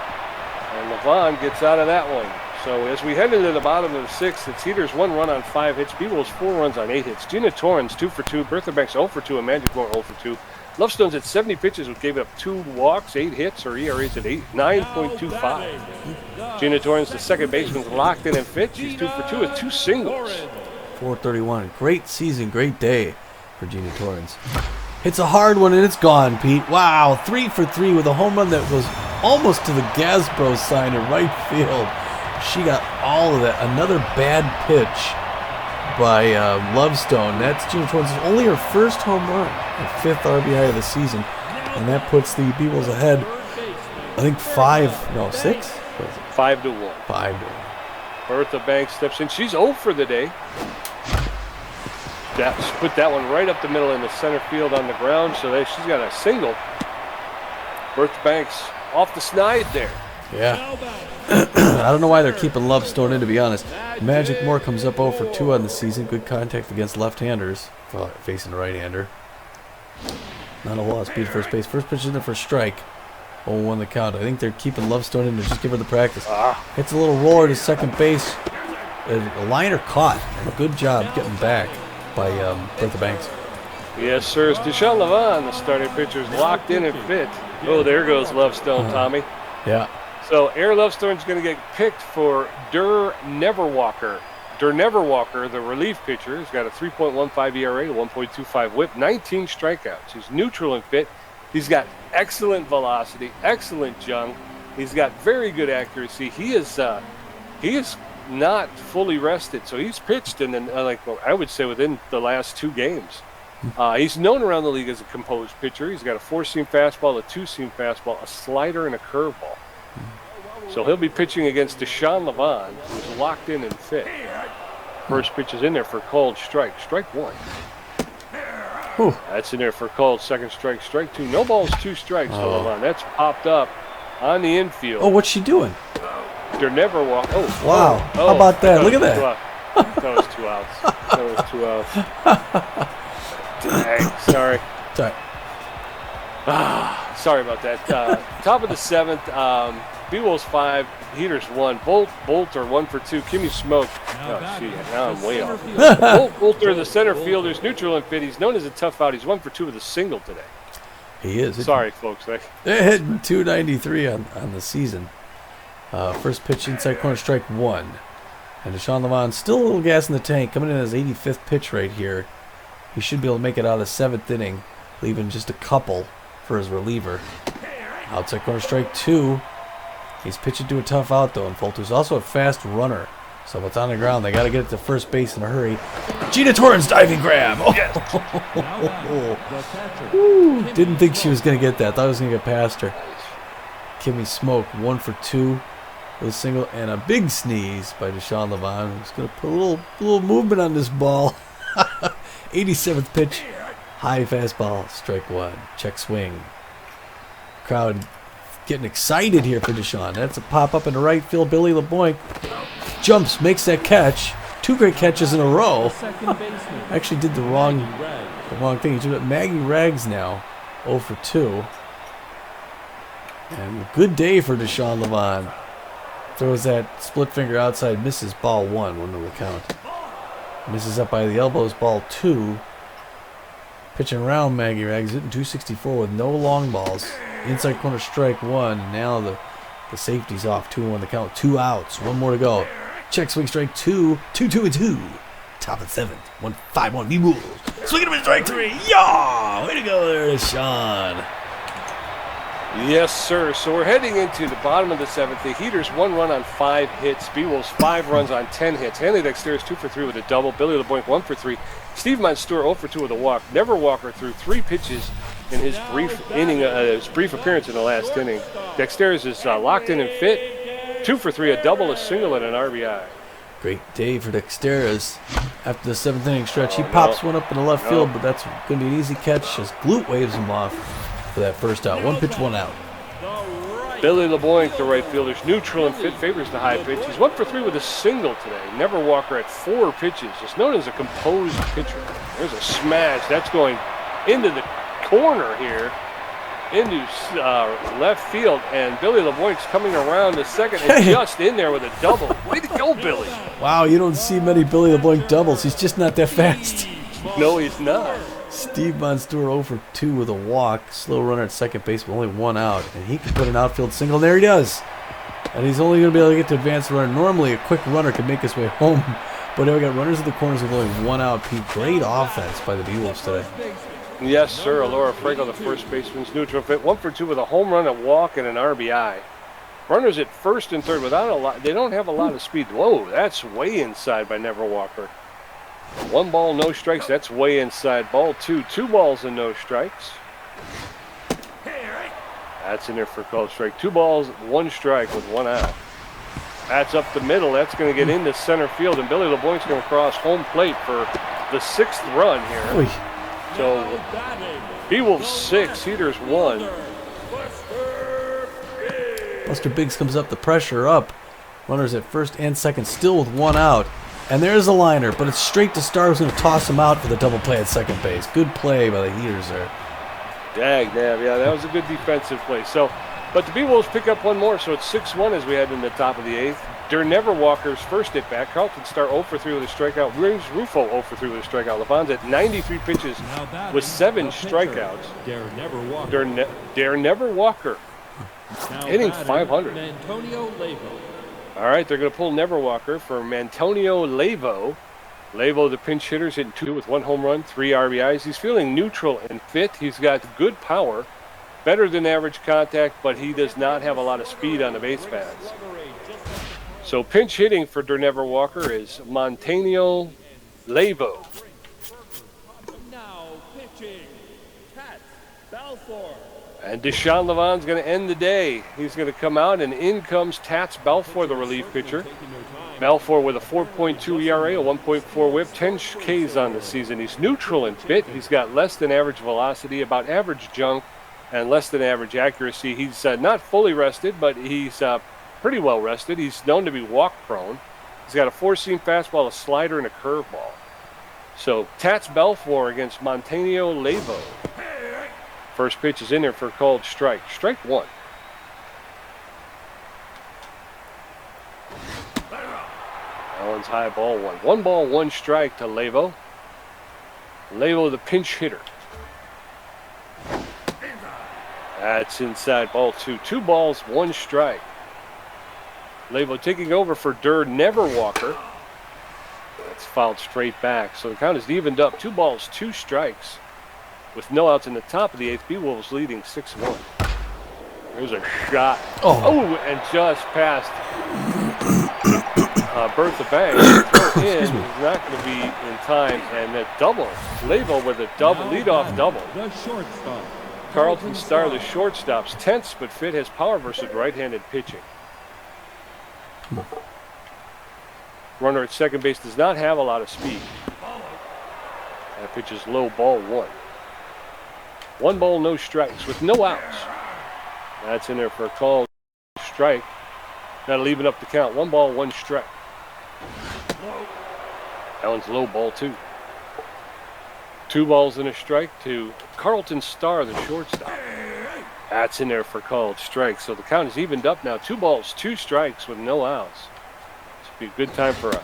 And Levon gets out of that one. So as we head into the bottom of the 6th, it's Heaters 1 run on 5 hits. Beewolves 4 runs on 8 hits. Gina Torrens 2 for 2. Bertha Banks 0 for 2. And Magic Moore 0 for 2. Lovestone's at 70 pitches, which gave up 2 walks, 8 hits. Her ERA's at 9.25. Gina Torrens, the second baseman, locked in and fit. She's 2 for 2 with 2 singles. 431. Great season, great day for Gina Torrens. It's a hard one and it's gone, Pete. Wow, 3 for 3 with a home run that goes almost to the Gasbro sign in right field. She got all of that. Another bad pitch by Lovestone. That's Gina Torrance' only her first home run, her 5th RBI of the season, and that puts the Beewolves ahead. I think 6. 5-1. 5-1. Bertha Banks steps in. She's 0 for the day. Put that one right up the middle in the center field on the ground, so she's got a single. Bertha Banks off the snide there. Yeah. I don't know why they're keeping Lovestone in, to be honest. Magic Moore comes up 0 for 2 on the season. Good contact against left-handers, facing a right-hander. Not a loss. Beat first base. First pitch in there for strike. 0-1 the count. I think they're keeping Lovestone in to just give her the practice. Hits a little roller to second base. A liner caught. And a good job getting back by Bertha Banks. Yes, sir. It's Deshaun Levon, the starting pitcher, is locked in and fit. Oh, there goes Lovestone, Tommy. Yeah. So Air Lovestone's going to get picked for Der Neverwalker. Der Neverwalker, the relief pitcher, has got a 3.15 ERA, a 1.25 WHIP, 19 strikeouts. He's neutral and fit. He's got excellent velocity, excellent jump. He's got very good accuracy. He is not fully rested, so he's pitched in, I would say, within the last 2 games. He's known around the league as a composed pitcher. He's got a 4-seam fastball, a 2-seam fastball, a slider, and a curveball. So he'll be pitching against Deshaun Levon, who's locked in and fit. First pitch is in there for called strike. Strike 1. Whew. That's in there for called second strike. Strike 2. No balls, 2 strikes for Levon. That's popped up on the infield. Oh, what's she doing? They're never walk. Oh, wow. How about that? Look at that. That was 2 outs. That was 2 outs. Dang, sorry. Sorry. Sorry about that. Top of the 7th. Beewolves 5, Heaters 1. Bolter 1 for 2. Kimmy Smoke. Oh, gee, now I'm way off. Bolter, the center fielder's neutral and fit. He's known as a tough out. He's 1 for 2 with a single today. He is. Sorry, folks. They're hitting 293 on the season. First pitch inside corner, strike 1. And Deshaun Levon still a little gas in the tank, coming in his 85th pitch right here. He should be able to make it out of the 7th inning, leaving just a couple for his reliever. Outside corner, strike 2. He's pitching to a tough out, though, and Fulton's also a fast runner. So if it's on the ground, they got to get it to first base in a hurry. Gina Torrance diving grab. Oh. Ooh, didn't think she was going to get that. Thought I was going to get past her. Kimmy Smoke, 1 for 2 with a single and a big sneeze by Deshaun Levon. He's going to put a little movement on this ball. 87th pitch, high fastball, strike 1. Check swing. Crowd getting excited here for Deshaun. That's a pop up in the right field. Billy LeBoink jumps, makes that catch. 2 great catches in a row. Actually did the wrong thing. He did it. Maggie Rags now 0 for 2. And a good day for Deshaun Levon. Throws that split finger outside, misses ball 1 to the count. Misses up by the elbows, ball 2. Pitching around Maggie Rags, hitting 264 with no long balls. Inside corner, strike 1. Now the safety's off. 2-1 the count. 2 outs. 1 more to go. Check swing, strike 2. 2-2-2. Top of 7th. 1-5-1. Beewolves. Swing him in strike 3. Yaw! Way to go there, Deshaun. Yes, sir. So we're heading into the bottom of the 7th. The Heaters 1 run on 5 hits. Beewolves 5 runs on 10 hits. Hanley Dexter is 2 for 3 with a double. Billy LeBoink 1 for 3. Steve Monstour 0 for 2 with a walk. Neverwalker threw 3 pitches in his brief appearance in the last inning. Dexter is locked in and fit. 2 for 3, a double, a single, and an RBI. Great day for Dexteras. After the 7th inning stretch, he pops one up in the left field, but that's going to be an easy catch as Glute waves him off for that first out. 1 pitch, 1 out. Billy LeBoink, the right fielder's neutral and fit, favors the high pitch. He's 1 for 3 with a single today. Neverwalker at 4 pitches. It's known as a composed pitcher. There's a smash. That's going into the corner here, into left field, and Billy LeBoink's coming around the second and just in there with a double. Way to go, Billy. Wow, you don't see many Billy LeBoink doubles. He's just not that fast. No, he's not. Steve Monstour 0 for 2 with a walk. Slow runner at second base with only 1 out. And he can put an outfield single. There he does. And he's only going to be able to get to advance the runner. Normally, a quick runner could make his way home. But now we got runners at the corners with only 1 out. Pete, great offense by the Beewolves today. Yes, sir. Alora Frago, the first baseman's neutral fit. 1 for 2 with a home run, a walk, and an RBI. Runners at first and third without a lot. They don't have a lot of speed. Whoa, that's way inside by Neverwalker. 1 ball, no strikes. That's way inside. Ball 2. 2 balls and no strikes. That's in there for a called strike. 2 balls, 1 strike with 1 out. That's up the middle. That's going to get into center field, and Billy LeBlanc's going to cross home plate for the 6th run here. Oy. So Beewolves 6, Heaters 1. Buster Biggs comes up, the pressure up. Runners at first and second, still with 1 out. And there's a liner, but it's straight to Star, who's going to toss him out for the double play at second base. Good play by the Heaters there. Dag, yeah, that was a good defensive play. So, but the Beewolves pick up 1 more, so it's 6-1 as we head in the top of the 8th. Never Walker's first at bat. Carlton Starr 0 for 3 with a strikeout. Reeves Rufo 0 for 3 with a strikeout. Levon's at 93 pitches with 7 strikeouts. Dare Never Walker hitting 500. Antonio Lavo. All right, they're going to pull Never Walker for Antonio Lavo. Lavo, the pinch hitter's hitting 2 with 1 home run, 3 RBIs. He's feeling neutral and fit. He's got good power, better than average contact, but he does not have a lot of speed on the base paths. So pinch hitting for Never Walker is Montaño Lavo. Now pitching, Tats Balfour. And Deshaun Levon's going to end the day. He's going to come out, and in comes Tats Balfour, the relief pitcher. Balfour with a 4.2 ERA, a 1.4 whip, 10 Ks on the season. He's neutral and fit. He's got less than average velocity, about average junk, and less than average accuracy. He's not fully rested, but he's pretty well rested. He's known to be walk prone. He's got a 4-seam fastball, a slider, and a curveball. So Tats Balfour against Montaño Lavo. First pitch is in there for a called strike. Strike 1. That one's high, ball 1. 1 ball, 1 strike to Lavo. Lavo, the pinch hitter. That's inside, ball 2. 2 balls, 1 strike. Lavo taking over for Never Walker. That's fouled straight back. So the count is evened up. 2 balls, 2 strikes. With no outs in the top of the 8th, Beewolves leading 6-1. There's a shot. Oh, and just past Bertha Banks. Throw in. He's not going to be in time. And a double. Lavo with a double, leadoff double. The shortstop. Carlton Starr, the shortstop's tense but fit, has power versus right-handed pitching. Runner at second base does not have a lot of speed. That pitch is low, ball 1. 1 ball, no strikes with no outs. That's in there for a call strike. That'll even up the count. 1 ball, 1 strike. That one's low, ball 2. 2 balls and a strike to Carlton Starr, the shortstop. That's in there for called strike. So the count is evened up now. 2 balls, 2 strikes with no outs. This would be a good time for a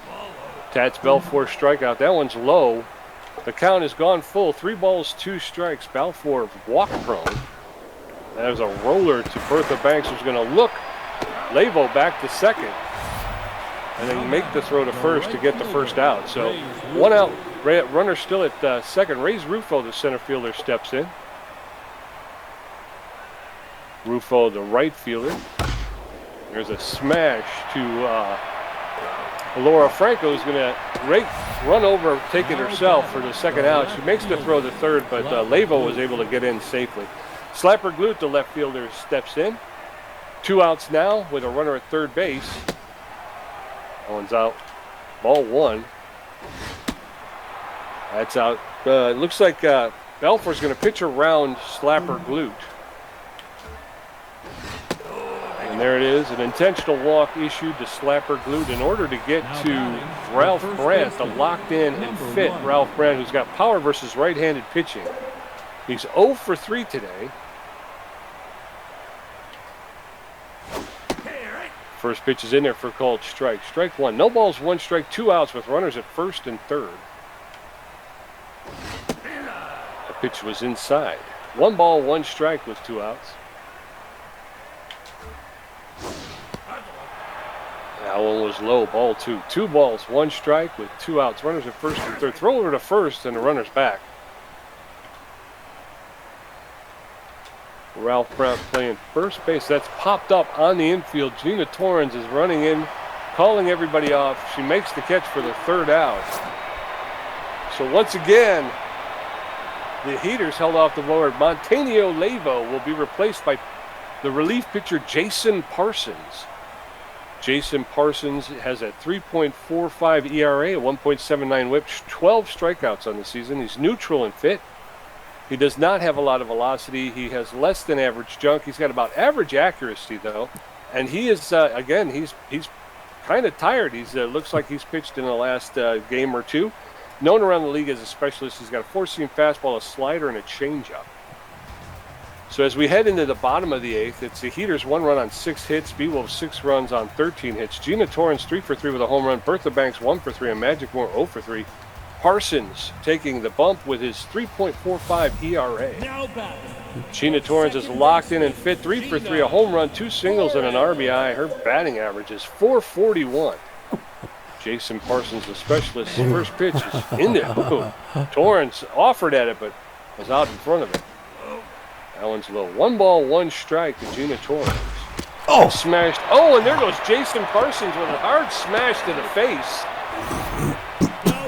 Tats Balfour strikeout. That one's low. The count has gone full. 3 balls, 2 strikes. Balfour walk prone. There's a roller to Bertha Banks, who's going to look Lavo back to second and then make the throw to first to get the first out. So 1 out. Runner still at second. Reeves Rufo, the center fielder, steps in. Rufo, the right fielder. There's a smash to Laura Franco, who's going to run over, take it herself for the second out. She makes the throw to third, but Lavo was able to get in safely. Slapper Glute, the left fielder, steps in. 2 outs now with a runner at third base. That one's out. Ball 1. That's out. It looks like Balfour's going to pitch around Slapper Glute. And there it is, an intentional walk issued to Slapper Glute in order to get to Ralph Brandt, the locked in and fit Ralph Brandt, who's got power versus right-handed pitching. He's 0 for 3 today. First pitch is in there for a called strike. Strike 1. No balls, 1 strike, 2 outs with runners at first and third. The pitch was inside. 1 ball, 1 strike with 2 outs. That one was low, ball 2. 2 balls, 1 strike with 2 outs. Runners at first and third. Throw over to first and the runner's back. Ralph Brandt playing first base. That's popped up on the infield. Gina Torrens is running in, calling everybody off. She makes the catch for the 3rd out. So once again, the Heaters held off the blower. Montaño Lavo will be replaced by the relief pitcher Jason Parsons. Jason Parsons has a 3.45 ERA, a 1.79 whip, 12 strikeouts on the season. He's neutral and fit. He does not have a lot of velocity. He has less than average junk. He's got about average accuracy, though. And he is, again, he's kind of tired. He's looks like he's pitched in the last game or two. Known around the league as a specialist. He's got a four-seam fastball, a slider, and a changeup. So as we head into the bottom of the eighth, it's the Heaters 1 run on 6 hits, Beewolves 6 runs on 13 hits. Gina Torrance 3 for 3 with a home run. Bertha Banks 1 for 3, and Magic Moore 0 for 3. Parsons taking the bump with his 3.45 ERA. Gina Torrance is locked in and fit, 3 for 3, a home run, 2 singles, and an RBI. Her batting average is .441. Jason Parsons, the specialist, first pitch is in there. Boom. Torrance offered at it, but was out in front of it. That one's low. 1 ball, 1 strike to Gina Torrance. Oh! Smashed. Oh, and there goes Jason Parsons with a hard smash to the face.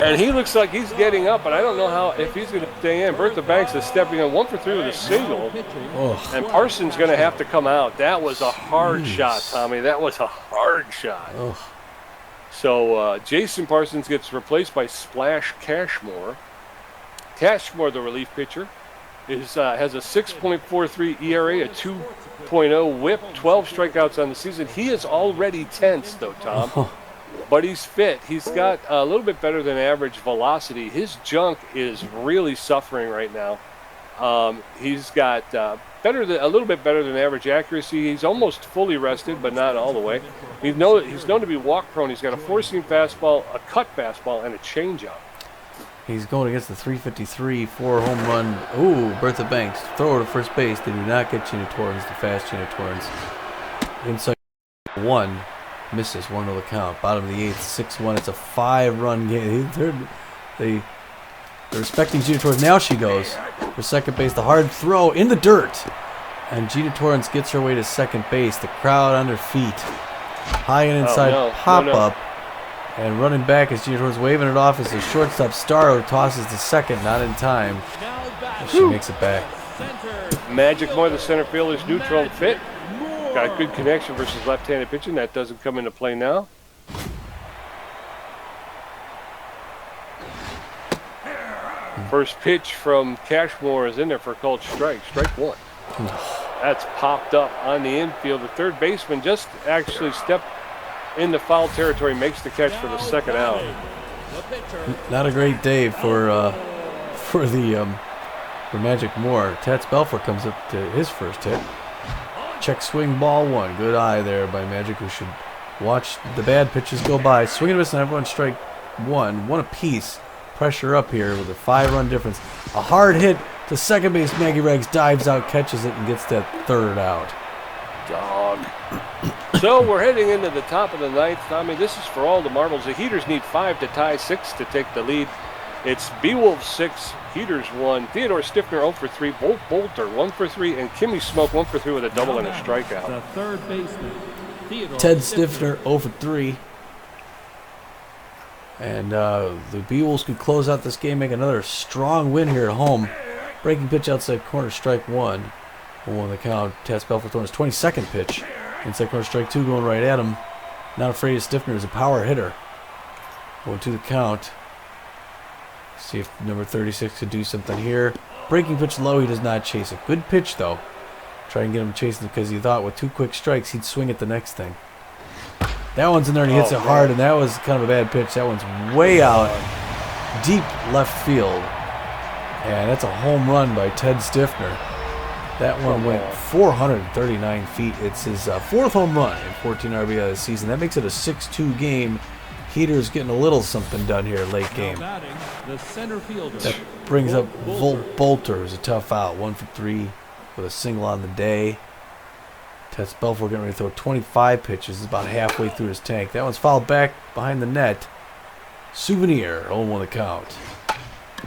And he looks like he's getting up, but I don't know how if he's going to stay in. Bertha Banks is stepping in 1 for 3 with a single. Oh. And Parsons going to have to come out. That was a hard shot, Tommy. That was a hard shot. Oh. So Jason Parsons gets replaced by Splash Cashmore. Cashmore, the relief pitcher, has a 6.43 ERA, a 2.0 whip, 12 strikeouts on the season. He is already tense, though, Tom. But he's fit. He's got a little bit better than average velocity. His junk is really suffering right now. He's got a little bit better than average accuracy. He's almost fully rested, but not all the way. He's known to be walk prone. He's got a four-seam fastball, a cut fastball, and a changeup. He's going against the 353, 4 home run. Ooh, Bertha Banks. Throw to first base. They do not get Gina Torrance, the fast Gina Torrance. Inside 1. Misses 1-0 the count. Bottom of the 8th, 6-1. It's a 5-run game. They're respecting Gina Torrance. Now she goes for second base. The hard throw in the dirt. And Gina Torrance gets her way to second base. The crowd on their feet. High and inside pop-up. And running back as Gina Torrance waving it off as the shortstop Starro tosses to second. Not in time. She makes it back. Magic Moore, the center fielder, is neutral and fit. Got a good connection versus left-handed pitching. That doesn't come into play now. First pitch from Cashmore is in there for a called strike. Strike 1. That's popped up on the infield. The third baseman just actually stepped in the foul territory, makes the catch for the second out. Not a great day for Magic Moore. Tats Belfort comes up to his first hit. Check swing, ball 1. Good eye there by Magic, who should watch the bad pitches go by. Swing and miss, and everyone strike 1. 1 apiece. Pressure up here with a 5-run difference. A hard hit to second base. Maggie Reggs dives out, catches it, and gets that third out. Dog. So we're heading into the top of the 9th. Tommy, this is for all the marbles. The Heaters need 5 to tie, 6 to take the lead. It's Beewolves 6, Heaters 1. Theodore Stiffner 0 for 3, Bolt Bolter 1 for 3, and Kimmy Smoke 1 for 3 with a double and a strikeout. The third baseman, Theodore Ted Stiffner 0 for 3. And the Beewolves could close out this game, make another strong win here at home. Breaking pitch outside corner, strike 1. 1 the count. Tats Belfort throwing his 22nd pitch. Inside corner, strike 2 going right at him. Not afraid of Stiffner as a power hitter. 1-2 the count. See if number 36 could do something here. Breaking pitch low, he does not chase it. Good pitch, though. Try and get him chasing because he thought with 2 quick strikes, he'd swing at the next thing. That one's in there and he hits it hard, and that was kind of a bad pitch. That one's way out, deep left field. And that's a home run by Ted Stiffner. That one went 439 feet. It's his 4th home run and 14 RBI this season. That makes it a 6-2 game. Heaters getting a little something done here late game. the center fielder. That brings up Volt Bolter, who's a tough out. 1 for 3 with a single on the day. Tats Belfort getting ready to throw 25 pitches. He's about halfway through his tank. That one's fouled back behind the net. Souvenir, 0-1 the count.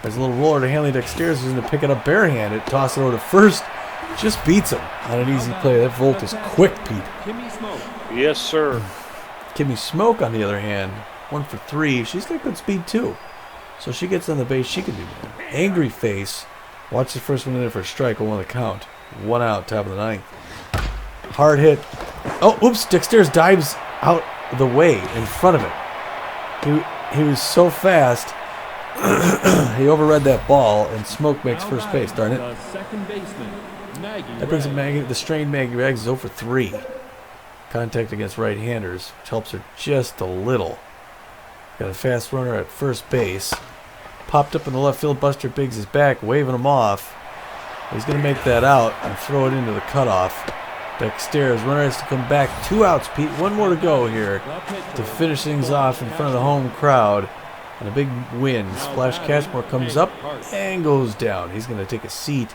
There's a little roller to Hanley Dexter's who's going to pick it up barehanded. Toss it over to first. Just beats him on an easy play. That Volt is quick, Pete. Kimmy Smoke. Yes, sir. Kimmy Smoke, on the other hand, 1 for 3. She's got good speed, too. So she gets on the base. She can do more. Angry face. Watch the first one in there for a strike. On the count. 1 out, top of the 9th. Hard hit. Oh, oops. Dexter's dives out the way in front of it. He was so fast. He overread that ball, and Smoke makes first base. Darn it. The second baseman, Maggie That brings Ragg. Maggie. The strained Maggie Raggs is 0 for 3. Contact against right-handers, which helps her just a little. Got a fast runner at first base. Popped up in the left field. Buster Biggs is back, waving him off. He's going to make that out and throw it into the cutoff. Dexter's runner has to come back. 2 outs, Pete. 1 more to go here to finish things off in front of the home crowd. And a big win. Splash Cashmore comes up and goes down. He's going to take a seat.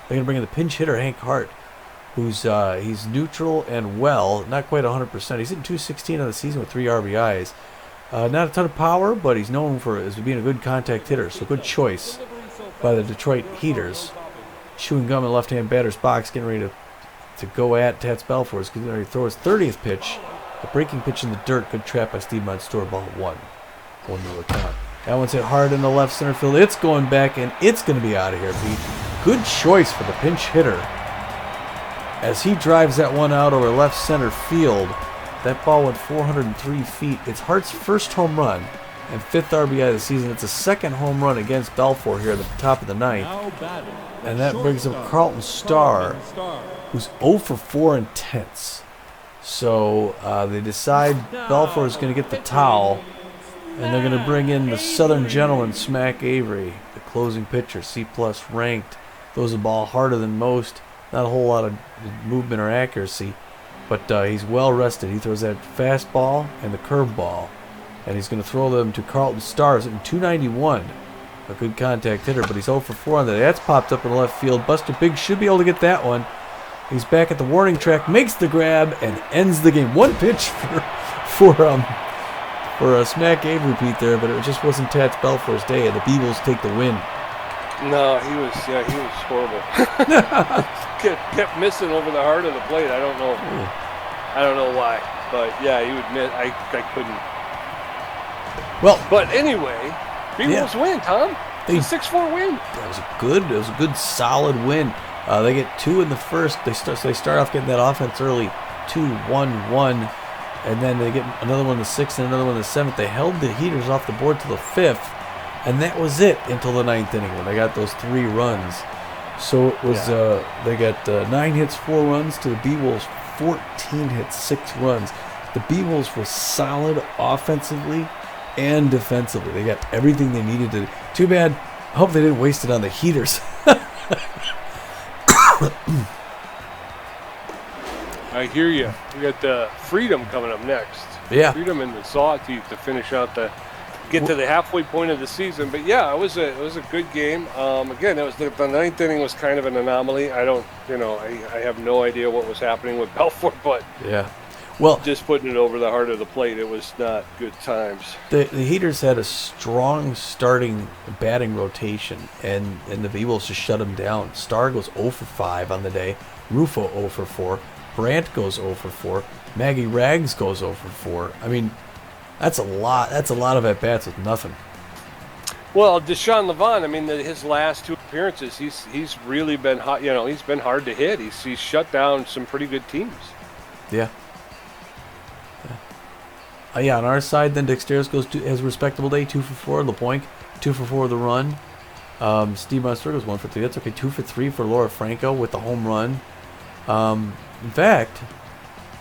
They're going to bring in the pinch hitter, Hank Hart, who's he's neutral and well, not quite 100%. He's hitting 216 on the season with 3 RBIs. Not a ton of power, but he's known as being a good contact hitter, so good choice by the Detroit Heaters. Chewing gum in the left-hand batter's box, getting ready to go at Tats Balfour. He's getting ready to throw his 30th pitch. A breaking pitch in the dirt, good trap by Steve Monstour, ball 1. 1-0 count. That one's hit hard in the left center field. It's going back, and it's going to be out of here, Pete. Good choice for the pinch hitter. As he drives that one out over left center field, that ball went 403 feet. It's Hart's first home run and 5th RBI of the season. It's a second home run against Balfour here at the top of the 9th. Now batting, And that brings up Carlton Starr, who's 0 for 4 in tenths. So they decide Balfour is going to get the towel, and they're going to bring in the Southern Gentleman, Smack Avery, the closing pitcher, C-plus ranked. Throws the ball harder than most. Not a whole lot of movement or accuracy, but he's well rested. He throws that fastball and the curveball, and he's going to throw them to Carlton Starr in 291. A good contact hitter, but he's 0 for 4 on that. That's popped up in the left field. Buster Biggs should be able to get that one. He's back at the warning track, makes the grab, and ends the game. 1 pitch for a Smack Avery Pete there, but it just wasn't Tats Balfour's day, and the Beewolves take the win. No, he was horrible. kept missing over the heart of the plate. I don't know why, but yeah, he would miss. I couldn't. Well, But anyway, Beewolves win, Tom. It's a 6-4 win. It was a good solid win. They get 2 in the first. They start off getting that offense early, 2-1-1, and then they get another one in the 6th and another one in the 7th. They held the Heaters off the board to the 5th, and that was it until the 9th inning when they got those 3 runs. So it was they got 9 hits, 4 runs to the Beewolves, 14 hits, 6 runs. The Beewolves were solid offensively and defensively. They got everything they needed to. Too bad. I hope they didn't waste it on the Heaters. I hear you. We got the Freedom coming up next. Yeah. Freedom and the Sawtooth to finish out get to the halfway point of the season. But yeah, it was a good game. Again, it was the 9th inning was kind of an anomaly. I have no idea what was happening with Balfour, but Yeah. Well, just putting it over the heart of the plate, it was not good times. the Heaters had a strong starting batting rotation, and the Beewolves just shut them down. Starr goes 0 for 5 on the day. Rufo 0 for 4. Brandt goes 0 for 4. Maggie Raggs goes 0 for 4. I mean, that's a lot. That's a lot of at-bats with nothing. Well, Deshaun Levant, I mean, his last 2 appearances, he's really been hot. He's been hard to hit. He's shut down some pretty good teams. Yeah. Yeah, on our side, then Dexteris has a respectable day, 2 for 4. LePointe, 2 for 4 with the run. Steve Monster goes 1 for 3. That's okay. 2 for 3 for Laura Franco with the home run. In fact,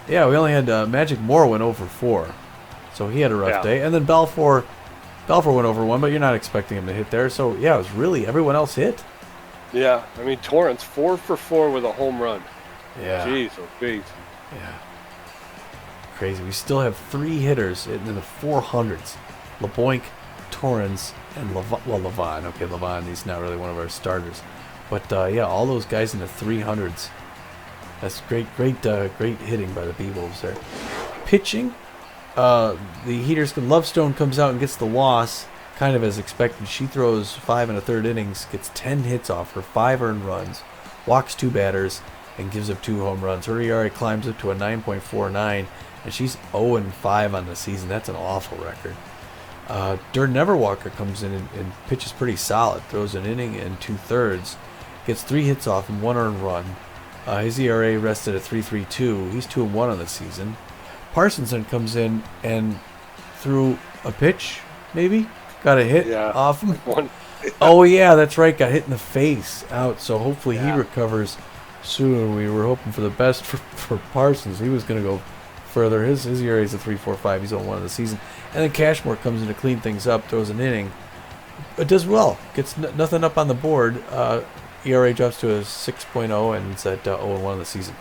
yeah, we only had Magic Moore went 0 for 4. So he had a rough day. And then Balfour went over 1, but you're not expecting him to hit there. So, yeah, it was really everyone else hit. Yeah, I mean, Torrance, 4 for 4 with a home run. Yeah. Jeez, oh, geez. Yeah. Crazy. We still have 3 hitters in the 400s. LeBoink, Torrance, and Levant. Okay, Levant, he's not really one of our starters. But, yeah, all those guys in the 300s. That's great hitting by the Beewolves there. Pitching, the Heaters, Lovestone comes out and gets the loss, kind of as expected. She throws 5 1/3 innings, gets 10 hits off her, 5 earned runs, walks 2 batters, and gives up 2 home runs. Her ERA climbs up to a 9.49, and she's 0-5 on the season. That's an awful record. Durden Everwalker comes in and pitches pretty solid. Throws an inning and 2/3. Gets 3 hits off and 1 earned run. His ERA rested at 3.32. He's 2-1 on the season. Parsonson comes in and threw a pitch, maybe got a hit off him. Oh yeah, that's right. Got hit in the face, out. So hopefully he recovers soon. We were hoping for the best for Parsons. He was going to go further. His ERA is a 3.45. He's 0-1 of the season. And then Cashmore comes in to clean things up, throws an inning. It does well. Gets nothing up on the board. ERA drops to a 6.0 and it's at 0-1 of the season.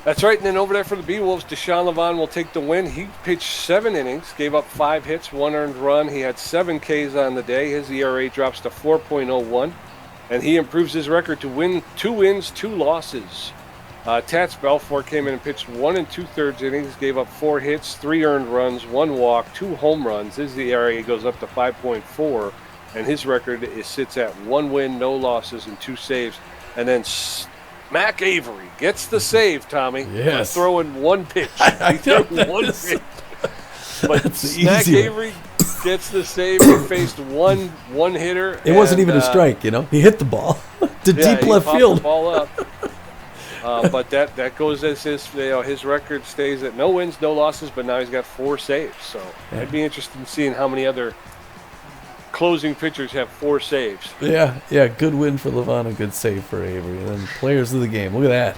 That's right. And then over there for the Beewolves, Deshaun Levon will take the win. He pitched 7 innings, gave up 5 hits, 1 earned run. He had 7 Ks on the day. His ERA drops to 4.01, and he improves his record to 2 wins, 2 losses. Tats Belfour came in and pitched 1 2/3 innings, gave up 4 hits, 3 earned runs, 1 walk, 2 home runs. His ERA goes up to 5.4, and his record sits at 1 win, no losses, and 2 saves. And then Mac Avery gets the save, Tommy. Yes. Throwing 1 pitch. He threw 1 pitch. But Mac Avery gets the save. He faced one hitter. It wasn't even a strike, He hit the ball to deep left field. The ball up. But that goes as his record stays at no wins, no losses, but now he's got 4 saves. So I'd be interested in seeing how many other closing pitchers have 4 saves. Yeah, good win for Levon, a good save for Avery. And then players of the game. Look at that.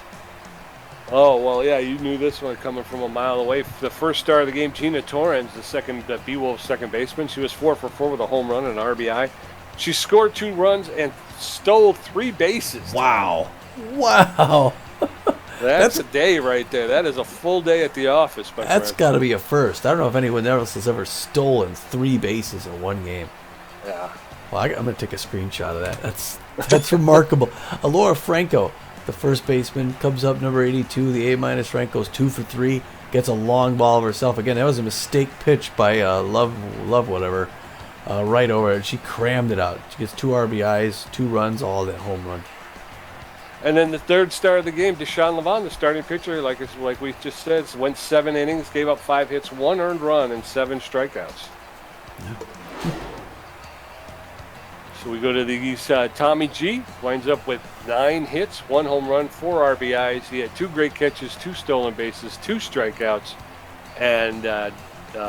Oh, well, yeah, you knew this one coming from a mile away. The first star of the game, Gina Torrens, the Beewolves second baseman. She was 4 for 4 with a home run and an RBI. She scored 2 runs and stole 3 bases. Wow. That's a day right there. That is a full day at the office, my friend. That's got to be a first. I don't know if anyone else has ever stolen 3 bases in one game. Yeah. Well, I'm going to take a screenshot of that. That's remarkable. Alora Franco, the first baseman, comes up number 82. The A- Franco's 2 for 3. Gets a long ball of herself. Again, that was a mistake pitch by Love whatever, right over it. She crammed it out. She gets 2 RBIs, 2 runs, all that home run. And then the third star of the game, Deshaun Levon, the starting pitcher, like we just said, went 7 innings, gave up 5 hits, 1 earned run, and 7 strikeouts. Yeah. So we go to the East. Tommy G winds up with 9 hits, 1 home run, 4 RBIs. He had 2 great catches, 2 stolen bases, 2 strikeouts, and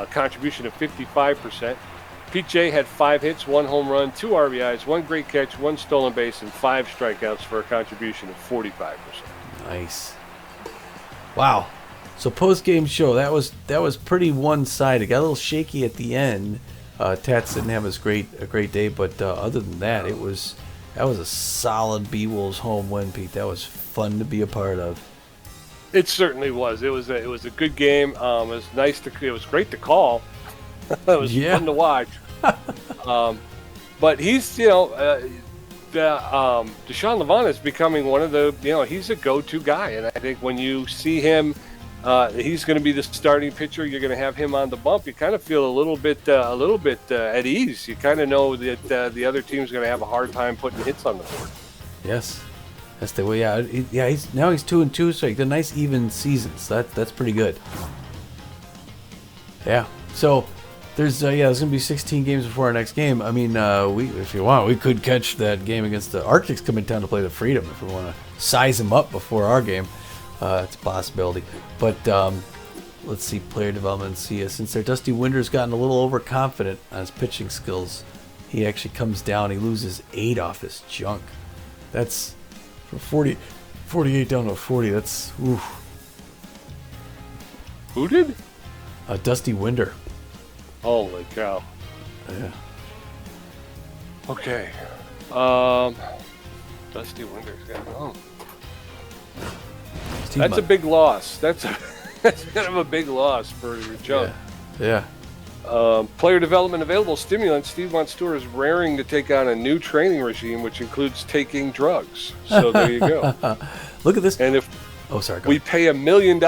contribution of 55%. Pete J had 5 hits, 1 home run, 2 RBIs, 1 great catch, 1 stolen base, and 5 strikeouts for a contribution of 45%. Nice. Wow. So post-game show, that was pretty one-sided. Got a little shaky at the end. Tats didn't have a great day, but other than that, that was a solid Beewolves home win, Pete. That was fun to be a part of. It certainly was. It was a good game. It was it was great to call. It was fun to watch. But he's Deshaun Levon is becoming one of the he's a go-to guy, and I think when you see him. He's going to be the starting pitcher. You're going to have him on the bump. You kind of feel a little bit at ease. You kind of know that the other team's going to have a hard time putting hits on the board. Yes, that's the way. Yeah. He's 2-2, so he got nice even seasons. That's pretty good. Yeah. So there's going to be 16 games before our next game. I mean, if you want, we could catch that game against the Arctics coming down to play the Freedom if we want to size them up before our game. It's a possibility. But let's see, player development. Since their Dusty Winder's gotten a little overconfident on his pitching skills, he actually comes down. He loses 8 off his junk. That's from 48 down to 40. That's oof. Who did? Dusty Winder. Holy cow. Yeah. Okay. Dusty Winder's got home. That's a big loss. That's kind of a big loss for your junk. Yeah. Player development available. Stimulant. Steve Monstour is raring to take on a new training regime, which includes taking drugs. So there you go. Look at this. And if we pay $1 million,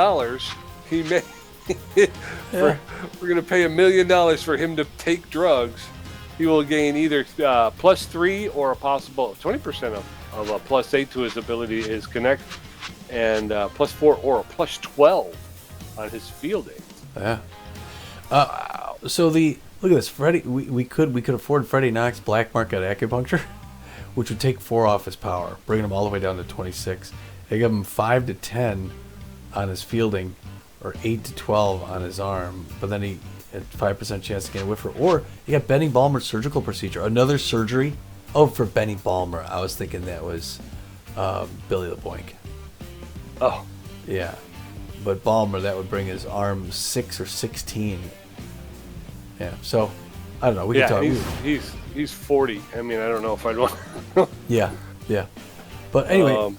he may. We're going to pay $1 million for him to take drugs. He will gain either +3 or a possible 20% of a +8 to his ability is connect. And +4 or a +12 on his fielding. Yeah. So Look at this, Freddie. We could afford Freddie Knox black market acupuncture, which would take 4 off his power, bringing him all the way down to 26. They give him 5 to 10 on his fielding, or 8 to 12 on his arm, but then he had 5% chance to get a whiffer. Or you got Benny Ballmer's surgical procedure, another surgery. Oh, for Benny Ballmer, I was thinking that was Billy LeBoink. Oh, yeah, but Ballmer, that would bring his arm 6 or 16. Yeah, so I don't know. We can talk. He's 40. I mean, I don't know if I'd want. Yeah. But anyway,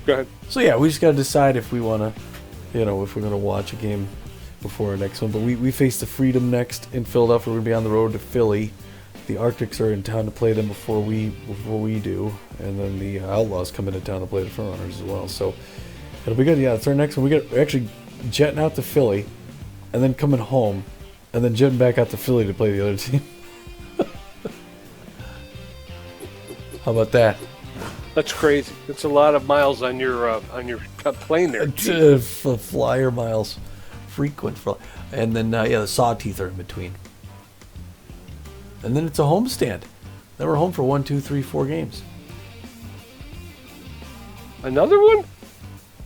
go ahead. So yeah, we just got to decide if we want to, if we're going to watch a game before our next one. But we face the Freedom next in Philadelphia. We're going to be on the road to Philly. The Arctics are in town to play them before we do, and then the Outlaws come into town to play the Frontrunners as well. So it'll be good. Yeah, it's our next one. We're actually jetting out to Philly, and then coming home, and then jetting back out to Philly to play the other team. How about that? That's crazy. It's a lot of miles on your plane there. Flyer miles, frequent. And then the Sawteeth are in between. And then it's a homestand. Then we're home for 1, 2, 3, 4 games. Another one?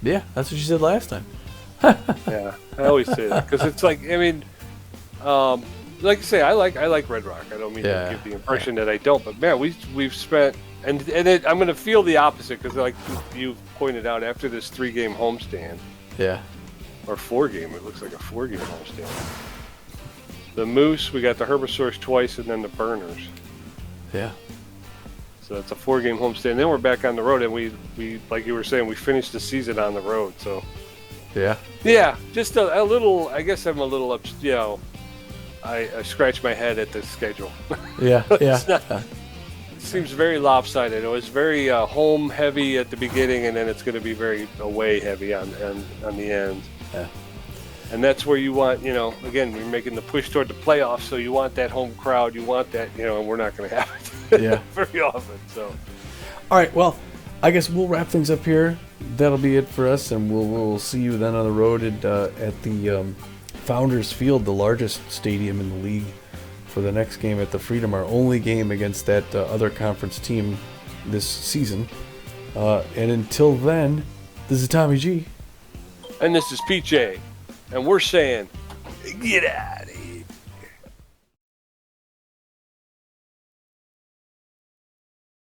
Yeah, that's what you said last time. Yeah, I always say that because it's like, I mean, like I say, I like Red Rock. I don't mean to give the impression that I don't, but man, we've spent and I'm going to feel the opposite because like you pointed out, after this 3-game homestand, or 4-game, it looks like a 4-game homestand. The Moose, we got the Herbosaurs twice, and then the Burners. Yeah. So that's a 4-game homestand. Then we're back on the road, and we like you were saying, we finished the season on the road. So. Yeah, just a little. I guess I'm a little I scratch my head at the schedule. Yeah. It seems very lopsided. It was very home heavy at the beginning, and then it's going to be very away heavy on the end. Yeah. And that's where you want, again, you're making the push toward the playoffs, so you want that home crowd, you want that, and we're not going to have it very often. So, all right, well, I guess we'll wrap things up here. That'll be it for us, and we'll see you then on the road at the Founders Field, the largest stadium in the league, for the next game at the Freedom, our only game against that other conference team this season. And until then, this is Tommy G. And this is PJ. And we're saying, get out.